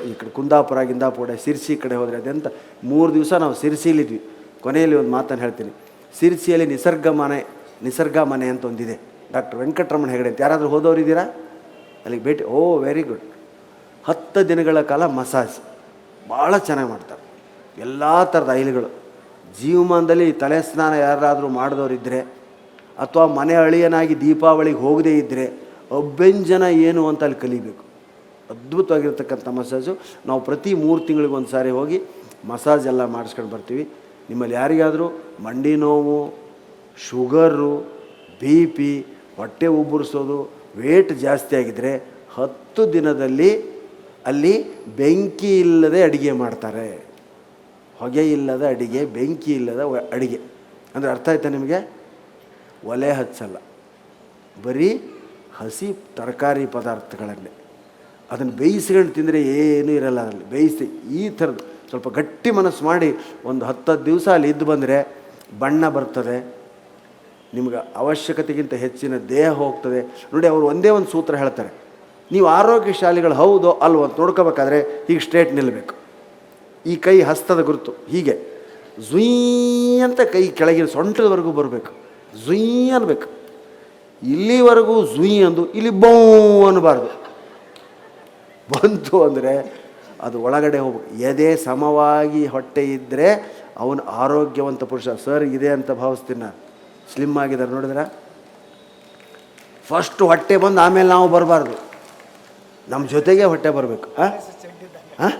ಈ ಕಡೆ ಕುಂದಾಪುರ ಗಿಂದಾಪುರ ಸಿರ್ಸಿ ಕಡೆ ಹೋದರೆ ಅದೆಂತ 3 ದಿವಸ ನಾವು ಸಿರ್ಸಿಲಿದ್ವಿ. ಕೊನೆಯಲ್ಲಿ ಒಂದು ಮಾತನ್ನು ಹೇಳ್ತೀನಿ. ಸಿರ್ಸಿಯಲ್ಲಿ ನಿಸರ್ಗ ಮನೆ ಅಂತ ಒಂದಿದೆ, ಡಾಕ್ಟರ್ ವೆಂಕಟರಮಣ ಹೆಗಡೆ ಅಂತ. ಯಾರಾದರೂ ಹೋದವರಿದ್ದೀರಾ ಅಲ್ಲಿಗೆ ಭೇಟಿ? ಓ ವೆರಿ ಗುಡ್. 10 ದಿನಗಳ ಕಾಲ ಮಸಾಜ್ ಭಾಳ ಚೆನ್ನಾಗಿ ಮಾಡ್ತಾರೆ. ಎಲ್ಲ ಥರದ ಐಲ್ಗಳು. ಜೀವಮಾನದಲ್ಲಿ ತಲೆ ಸ್ನಾನ ಯಾರಾದರೂ ಮಾಡಿದವರಿದ್ದರೆ ಅಥವಾ ಮನೆ ಅಳಿಯನಾಗಿ ದೀಪಾವಳಿಗೆ ಹೋಗದೇ ಇದ್ದರೆ ಅಭ್ಯಂಜನ ಏನು ಅಂತ ಅಲ್ಲಿ ಕಲಿಬೇಕು. ಅದ್ಭುತವಾಗಿರ್ತಕ್ಕಂಥ ಮಸಾಜು. ನಾವು ಪ್ರತಿ 3 ತಿಂಗಳಿಗೆ ಒಂದು ಸಾರಿ ಹೋಗಿ ಮಸಾಜ್ ಎಲ್ಲ ಮಾಡಿಸ್ಕೊಂಡು ಬರ್ತೀವಿ. ನಿಮ್ಮಲ್ಲಿ ಯಾರಿಗಾದರೂ ಮಂಡಿ ನೋವು, ಶುಗರು, BP, ಹೊಟ್ಟೆ ಉಬ್ಬರಿಸೋದು, ವೇಟ್ ಜಾಸ್ತಿ ಆಗಿದ್ದರೆ 10 ದಿನದಲ್ಲಿ ಅಲ್ಲಿ ಬೆಂಕಿ ಇಲ್ಲದೆ ಅಡುಗೆ ಮಾಡ್ತಾರೆ. ಹೊಗೆ ಇಲ್ಲದ ಅಡುಗೆ, ಬೆಂಕಿ ಇಲ್ಲದ ಅಡುಗೆ ಅಂದರೆ ಅರ್ಥ ಆಯ್ತಾ ನಿಮಗೆ? ಒಲೆ ಹಚ್ಚಲ್ಲ, ಬರೀ ಹಸಿ ತರಕಾರಿ ಪದಾರ್ಥಗಳನ್ನೇ. ಅದನ್ನು ಬೇಯಿಸ್ಕೊಂಡು ತಿಂದರೆ ಏನೂ ಇರಲ್ಲ ಅದರಲ್ಲಿ. ಬೇಯಿಸಿ ಈ ಥರದ್ದು ಸ್ವಲ್ಪ ಗಟ್ಟಿ ಮನಸ್ಸು ಮಾಡಿ ಒಂದು 10 ದಿವಸ ಅಲ್ಲಿ ಇದ್ದು ಬಂದರೆ ಬಣ್ಣ ಬರ್ತದೆ, ನಿಮ್ಗೆ ಅವಶ್ಯಕತೆಗಿಂತ ಹೆಚ್ಚಿನ ದೇಹ ಹೋಗ್ತದೆ. ನೋಡಿ, ಅವರು ಒಂದೇ ಒಂದು ಸೂತ್ರ ಹೇಳ್ತಾರೆ, ನೀವು ಆರೋಗ್ಯಶಾಲಿಗಳು ಹೌದೋ ಅಲ್ವೋ ಅಂತ ನೋಡ್ಕೋಬೇಕಾದ್ರೆ ಹೀಗೆ ಸ್ಟ್ರೇಟ್ ನಿಲ್ಲಬೇಕು. ಈ ಕೈ ಹಸ್ತದ ಗುರುತು ಹೀಗೆ ಝುಯ್ ಅಂತ ಕೈ ಕೆಳಗಿನ ಸೊಂಟದವರೆಗೂ ಬರಬೇಕು, ಝುಯ್ ಅನ್ನಬೇಕು. ಇಲ್ಲಿವರೆಗೂ ಝುಯ್ ಅಂದು ಇಲ್ಲಿ ಬೌ ಅನ್ನಬಾರ್ದು. ಬಂತು ಅಂದರೆ ಅದು ಒಳಗಡೆ ಹೋಗ್ಬೇಕು. ಎದೆ ಸಮವಾಗಿ ಹೊಟ್ಟೆ ಇದ್ದರೆ ಅವನು ಆರೋಗ್ಯವಂತ ಪುರುಷ. ಸರ್ ಇದೆ ಅಂತ ಭಾವಿಸ್ತೀನಿ ನಾನು. ಸ್ಲಿಮ್ ಆಗಿದ್ದಾರೆ ನೋಡಿದ್ರೆ. ಫಸ್ಟು ಹೊಟ್ಟೆ ಬಂದು ಆಮೇಲೆ ನಾವು ಬರಬಾರ್ದು, ನಮ್ಮ ಜೊತೆಗೆ ಹೊಟ್ಟೆ ಬರಬೇಕು. ಹಾಂ,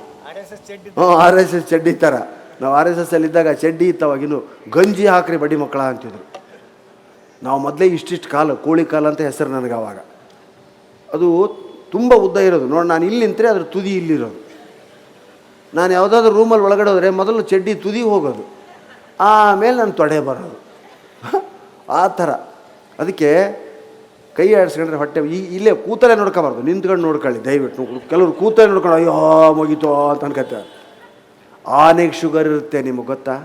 ಹ್ಞೂ RSS ಚಡ್ಡಿ ಥರ. ನಾವು RSS ಇದ್ದಾಗ ಚಡ್ಡಿ ಇತ್ತವಾಗಿನ್ನು ಗಂಜಿ ಹಾಕ್ರಿ ಬಡ್ಡಿ ಮಕ್ಕಳ ಅಂತಿದ್ರು. ನಾವು ಮೊದಲೇ ಇಷ್ಟಿಷ್ಟು ಕಾಲು ಕೋಳಿ ಕಾಲು ಅಂತ ಹೆಸರು ನನಗೆ ಆವಾಗ. ಅದು ತುಂಬ ಉದ್ದ ಇರೋದು ನೋಡಿ, ನಾನು ಇಲ್ಲಿ ನಿಂತರೆ ಅದ್ರ ತುದಿ ಇಲ್ಲಿರೋದು. ನಾನು ಯಾವುದಾದ್ರೂ ರೂಮಲ್ಲಿ ಒಳಗಡೆ ಹೋದರೆ ಮೊದಲು ಚಡ್ಡಿ ತುದಿ ಹೋಗೋದು, ಆಮೇಲೆ ನಾನು ತೊಡೆ ಬರೋದು ಆ ಥರ. ಅದಕ್ಕೆ ಕೈ ಆಡಿಸ್ಕೊಂಡ್ರೆ ಹೊಟ್ಟೆ ಇಲ್ಲೇ ಕೂತಲೇ ನೋಡ್ಕೋಬಾರ್ದು, ನಿಂತ್ಕೊಂಡು ನೋಡ್ಕೊಳ್ಳಿ ದಯವಿಟ್ಟು. ಕೆಲವರು ಕೂತಲೇ ನೋಡ್ಕೊಂಡು ಅಯ್ಯೋ ಮುಗೀತೋ ಅಂತ ಅನ್ಕೋತಾರೆ. ಆನೆಗೆ ಶುಗರ್ ಇರುತ್ತೆ, ನಿಮಗೆ ಗೊತ್ತಾ?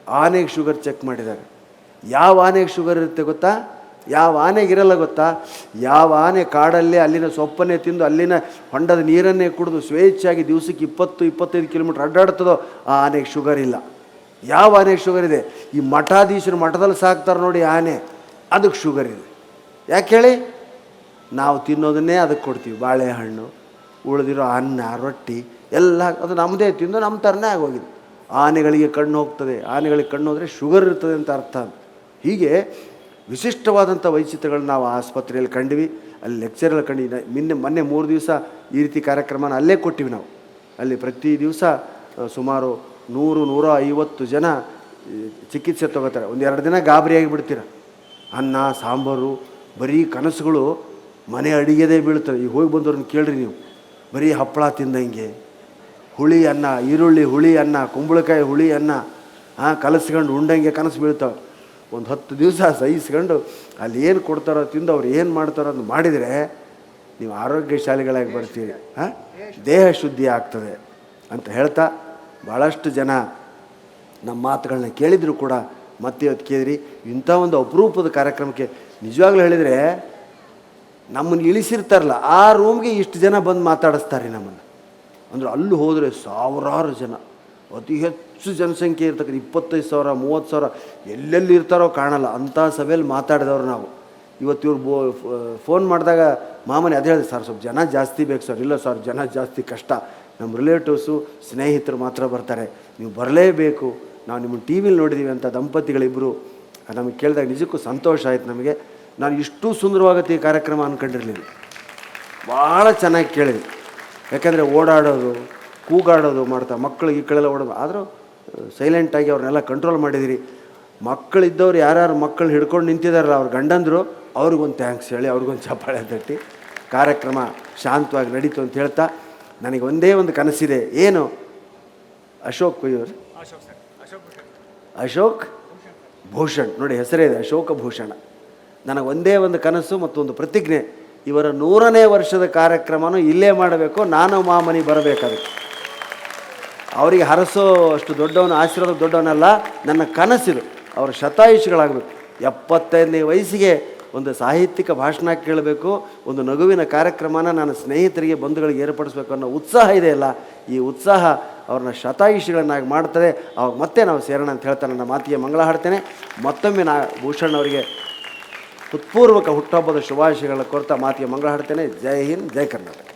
ಆನೆಗೆ ಶುಗರ್ ಚೆಕ್ ಮಾಡಿದ್ದಾರೆ. ಯಾವ ಆನೆಗೆ ಶುಗರ್ ಇರುತ್ತೆ ಗೊತ್ತಾ? ಯಾವ ಆನೆಗಿರಲ್ಲ ಗೊತ್ತಾ? ಯಾವ ಆನೆ ಕಾಡಲ್ಲೇ ಅಲ್ಲಿನ ಸೊಪ್ಪನ್ನೇ ತಿಂದು ಅಲ್ಲಿನ ಹೊಂಡದ ನೀರನ್ನೇ ಕುಡಿದು ಸ್ವೇಚ್ಛಾಗಿ ದಿವಸಕ್ಕೆ 20-25 ಕಿಲೋಮೀಟ್ರ್ ಅಡ್ಡಾಡ್ತದೋ ಆ ಆನೆಗೆ ಶುಗರ್ ಇಲ್ಲ. ಯಾವ ಆನೆಗೆ ಶುಗರ್ ಇದೆ? ಈ ಮಠಾಧೀಶರು ಮಠದಲ್ಲಿ ಸಾಕ್ತಾರೆ ನೋಡಿ ಆನೆ, ಅದಕ್ಕೆ ಶುಗರ್ ಇದೆ. ಯಾಕೆ ಹೇಳಿ? ನಾವು ತಿನ್ನೋದನ್ನೇ ಅದಕ್ಕೆ ಕೊಡ್ತೀವಿ. ಬಾಳೆಹಣ್ಣು, ಉಳಿದಿರೋ ಅನ್ನ, ರೊಟ್ಟಿ ಎಲ್ಲ ಅದು ನಮ್ಮದೇ ತಿಂದು ನಮ್ಮ ಥರನೇ ಆಗೋಗಿದೆ. ಆನೆಗಳಿಗೆ ಕಣ್ಣು ಹೋಗ್ತದೆ, ಆನೆಗಳಿಗೆ ಕಣ್ಣು ಹೋದರೆ ಶುಗರ್ ಇರ್ತದೆ ಅಂತ ಅರ್ಥ. ಹೀಗೆ ವಿಶಿಷ್ಟವಾದಂಥ ವೈಚಿತ್ರ್ಯಗಳನ್ನ ನಾವು ಆಸ್ಪತ್ರೆಯಲ್ಲಿ ಕಂಡ್ವಿ, ಅಲ್ಲಿ ಲೆಕ್ಚರಲ್ಲಿ ಕಂಡು. ಮೊನ್ನೆ 3 ದಿವಸ ಈ ರೀತಿ ಕಾರ್ಯಕ್ರಮನ ಅಲ್ಲೇ ಕೊಟ್ಟಿವಿ ನಾವು. ಅಲ್ಲಿ ಪ್ರತಿ ದಿವಸ ಸುಮಾರು 100-150 ಜನ ಚಿಕಿತ್ಸೆ ತೊಗೋತಾರೆ. 1-2 ದಿನ ಗಾಬರಿಯಾಗಿ ಬಿಡ್ತೀರ. ಅನ್ನ ಸಾಂಬಾರು ಬರೀ ಕನಸುಗಳು, ಮನೆ ಅಡಿಗೆದೇ ಬೀಳ್ತವೆ. ಈಗ ಹೋಗಿ ಬಂದವ್ರನ್ನ ಕೇಳ್ರಿ ನೀವು, ಬರೀ ಹಪ್ಪಳ ತಿಂದಂಗೆ, ಹುಳಿ ಅನ್ನ, ಈರುಳ್ಳಿ ಹುಳಿ ಅನ್ನ, ಕುಂಬಳಕಾಯಿ ಹುಳಿ ಅನ್ನ ಕಲಸ್ಕೊಂಡು ಉಂಡಂಗೆ ಕನಸು ಬೀಳ್ತಾವೆ. ಒಂದು 10 ದಿವಸ ಸಹಿಸ್ಕೊಂಡು ಅಲ್ಲಿ ಏನು ಕೊಡ್ತಾರೋ ತಿಂದು ಅವ್ರು ಏನು ಮಾಡ್ತಾರೋ ಅದು ಮಾಡಿದರೆ ನೀವು ಆರೋಗ್ಯಶಾಲಿಗಳಾಗಿ ಬರ್ತೀರಿ, ದೇಹ ಶುದ್ಧಿ ಆಗ್ತದೆ ಅಂತ ಹೇಳ್ತಾ, ಭಾಳಷ್ಟು ಜನ ನಮ್ಮ ಮಾತುಗಳನ್ನ ಕೇಳಿದ್ರು ಕೂಡ ಮತ್ತೆ ಇವತ್ತು ಕೇಳಿದ್ರಿ. ಇಂಥ ಒಂದು ಅಪರೂಪದ ಕಾರ್ಯಕ್ರಮಕ್ಕೆ ನಿಜವಾಗ್ಲೂ ಹೇಳಿದರೆ ನಮ್ಮನ್ನು ಇಳಿಸಿರ್ತಾರಲ್ಲ ಆ ರೂಮ್ಗೆ ಇಷ್ಟು ಜನ ಬಂದು ಮಾತಾಡಿಸ್ತಾರೆ ನಮ್ಮನ್ನು. ಅಂದರೆ ಅಲ್ಲಿ ಹೋದರೆ ಸಾವಿರಾರು ಜನ, ಅತಿ ಹೆಚ್ಚು ಜನಸಂಖ್ಯೆ ಇರ್ತಕ್ಕಂಥ 25,000 30,000 ಎಲ್ಲೆಲ್ಲಿ ಇರ್ತಾರೋ ಕಾಣಲ್ಲ ಅಂಥ ಸಭೆಯಲ್ಲಿ ಮಾತಾಡಿದವ್ರು ನಾವು. ಇವತ್ತು ಇವ್ರು ಫೋನ್ ಮಾಡಿದಾಗ ಮಾಮನೆ ಅದೇ ಹೇಳಿದೆ, ಸರ್ ಸ್ವಲ್ಪ ಜನ ಜಾಸ್ತಿ ಬೇಕು ಸರ್. ಇಲ್ಲ ಸರ್, ಜನ ಜಾಸ್ತಿ ಕಷ್ಟ, ನಮ್ಮ ರಿಲೇಟಿವ್ಸು ಸ್ನೇಹಿತರು ಮಾತ್ರ ಬರ್ತಾರೆ, ನೀವು ಬರಲೇಬೇಕು, ನಾವು ನಿಮ್ಮನ್ನು ಟಿ ವಿಲಿ ನೋಡಿದ್ದೀವಿ ಅಂತ ದಂಪತಿಗಳಿಬ್ಬರು ನಮಗೆ ಕೇಳಿದಾಗ ನಿಜಕ್ಕೂ ಸಂತೋಷ ಆಯ್ತು ನಮಗೆ. ನಾನು ಇಷ್ಟು ಸುಂದರವಾಗತ್ತೆ ಈ ಕಾರ್ಯಕ್ರಮ ಅಂದ್ಕೊಂಡಿರಲಿಲ್ಲ. ಭಾಳ ಚೆನ್ನಾಗಿ ಕೇಳಿದ್ವಿ. ಯಾಕೆಂದರೆ ಓಡಾಡೋದು ಕೂಗಾಡೋದು ಮಾಡ್ತಾ ಮಕ್ಕಳಿಗೆ ಈ ಕಳೆಲ್ಲ ಓಡೋದು, ಆದರೂ ಸೈಲೆಂಟಾಗಿ ಅವ್ರನ್ನೆಲ್ಲ ಕಂಟ್ರೋಲ್ ಮಾಡಿದಿರಿ. ಮಕ್ಕಳಿದ್ದವ್ರು ಯಾರ್ಯಾರು ಮಕ್ಕಳು ಹಿಡ್ಕೊಂಡು ನಿಂತಿದ್ದಾರಲ್ಲ ಅವ್ರ ಗಂಡಂದರು, ಅವ್ರಿಗೊಂದು ಥ್ಯಾಂಕ್ಸ್ ಹೇಳಿ, ಅವ್ರಿಗೊಂದು ಚಪ್ಪಾಳೆ ತಟ್ಟಿ ಕಾರ್ಯಕ್ರಮ ಶಾಂತವಾಗಿ ನಡೀತು ಅಂತ ಹೇಳ್ತಾ, ನನಗೆ ಒಂದೇ ಒಂದು ಕನಸಿದೆ. ಏನು? ಅಶೋಕ್ ಕುಯ್ಯೂರ್, ಅಶೋಕ್ ಭೂಷಣ್ ನೋಡಿ ಹೆಸರೇ ಇದೆ, ಅಶೋಕ ಭೂಷಣ. ನನಗೆ ಒಂದೇ ಒಂದು ಕನಸು ಮತ್ತೊಂದು ಪ್ರತಿಜ್ಞೆ, ಇವರ 100ನೇ ವರ್ಷದ ಕಾರ್ಯಕ್ರಮನೂ ಇಲ್ಲೇ ಮಾಡಬೇಕು, ನಾನು ಮಾಮನಿ ಬರಬೇಕಾಗುತ್ತೆ. ಅವರಿಗೆ ಹರಸೋ ಅಷ್ಟು ದೊಡ್ಡವನು, ಆಶೀರ್ವಾದ ದೊಡ್ಡವನಲ್ಲ, ನನ್ನ ಕನಸಿದು ಅವರ ಶತಾಯುಷಿಗಳಾಗಬೇಕು. 75ನೇ ವಯಸ್ಸಿಗೆ ಒಂದು ಸಾಹಿತ್ಯಿಕ ಭಾಷಣ ಕೇಳಬೇಕು, ಒಂದು ನಗುವಿನ ಕಾರ್ಯಕ್ರಮನ ನನ್ನ ಸ್ನೇಹಿತರಿಗೆ ಬಂಧುಗಳಿಗೆ ಏರ್ಪಡಿಸ್ಬೇಕು ಅನ್ನೋ ಉತ್ಸಾಹ ಇದೆಯಲ್ಲ, ಈ ಉತ್ಸಾಹ ಅವ್ರನ್ನ ಶತಾಯುಷಿಗಳನ್ನಾಗಿ ಮಾಡ್ತದೆ. ಅವಾಗ ಮತ್ತೆ ನಾವು ಸೇರೋಣ ಅಂತ ಹೇಳ್ತಾ ನನ್ನ ಮಾತಿಗೆ ಮಂಗಳ ಹಾಡ್ತೇನೆ. ಮತ್ತೊಮ್ಮೆ ಭೂಷಣ್ ಅವರಿಗೆ ಹೃತ್ಪೂರ್ವಕ ಹುಟ್ಟುಹಬ್ಬದ ಶುಭಾಶಯಗಳ ಕೊರತ ಮಾತಿಗೆ ಮಂಗಳ ಹಾಡ್ತೇನೆ. ಜೈ ಹಿಂದ್, ಜೈ ಕರ್ನಾಟಕ.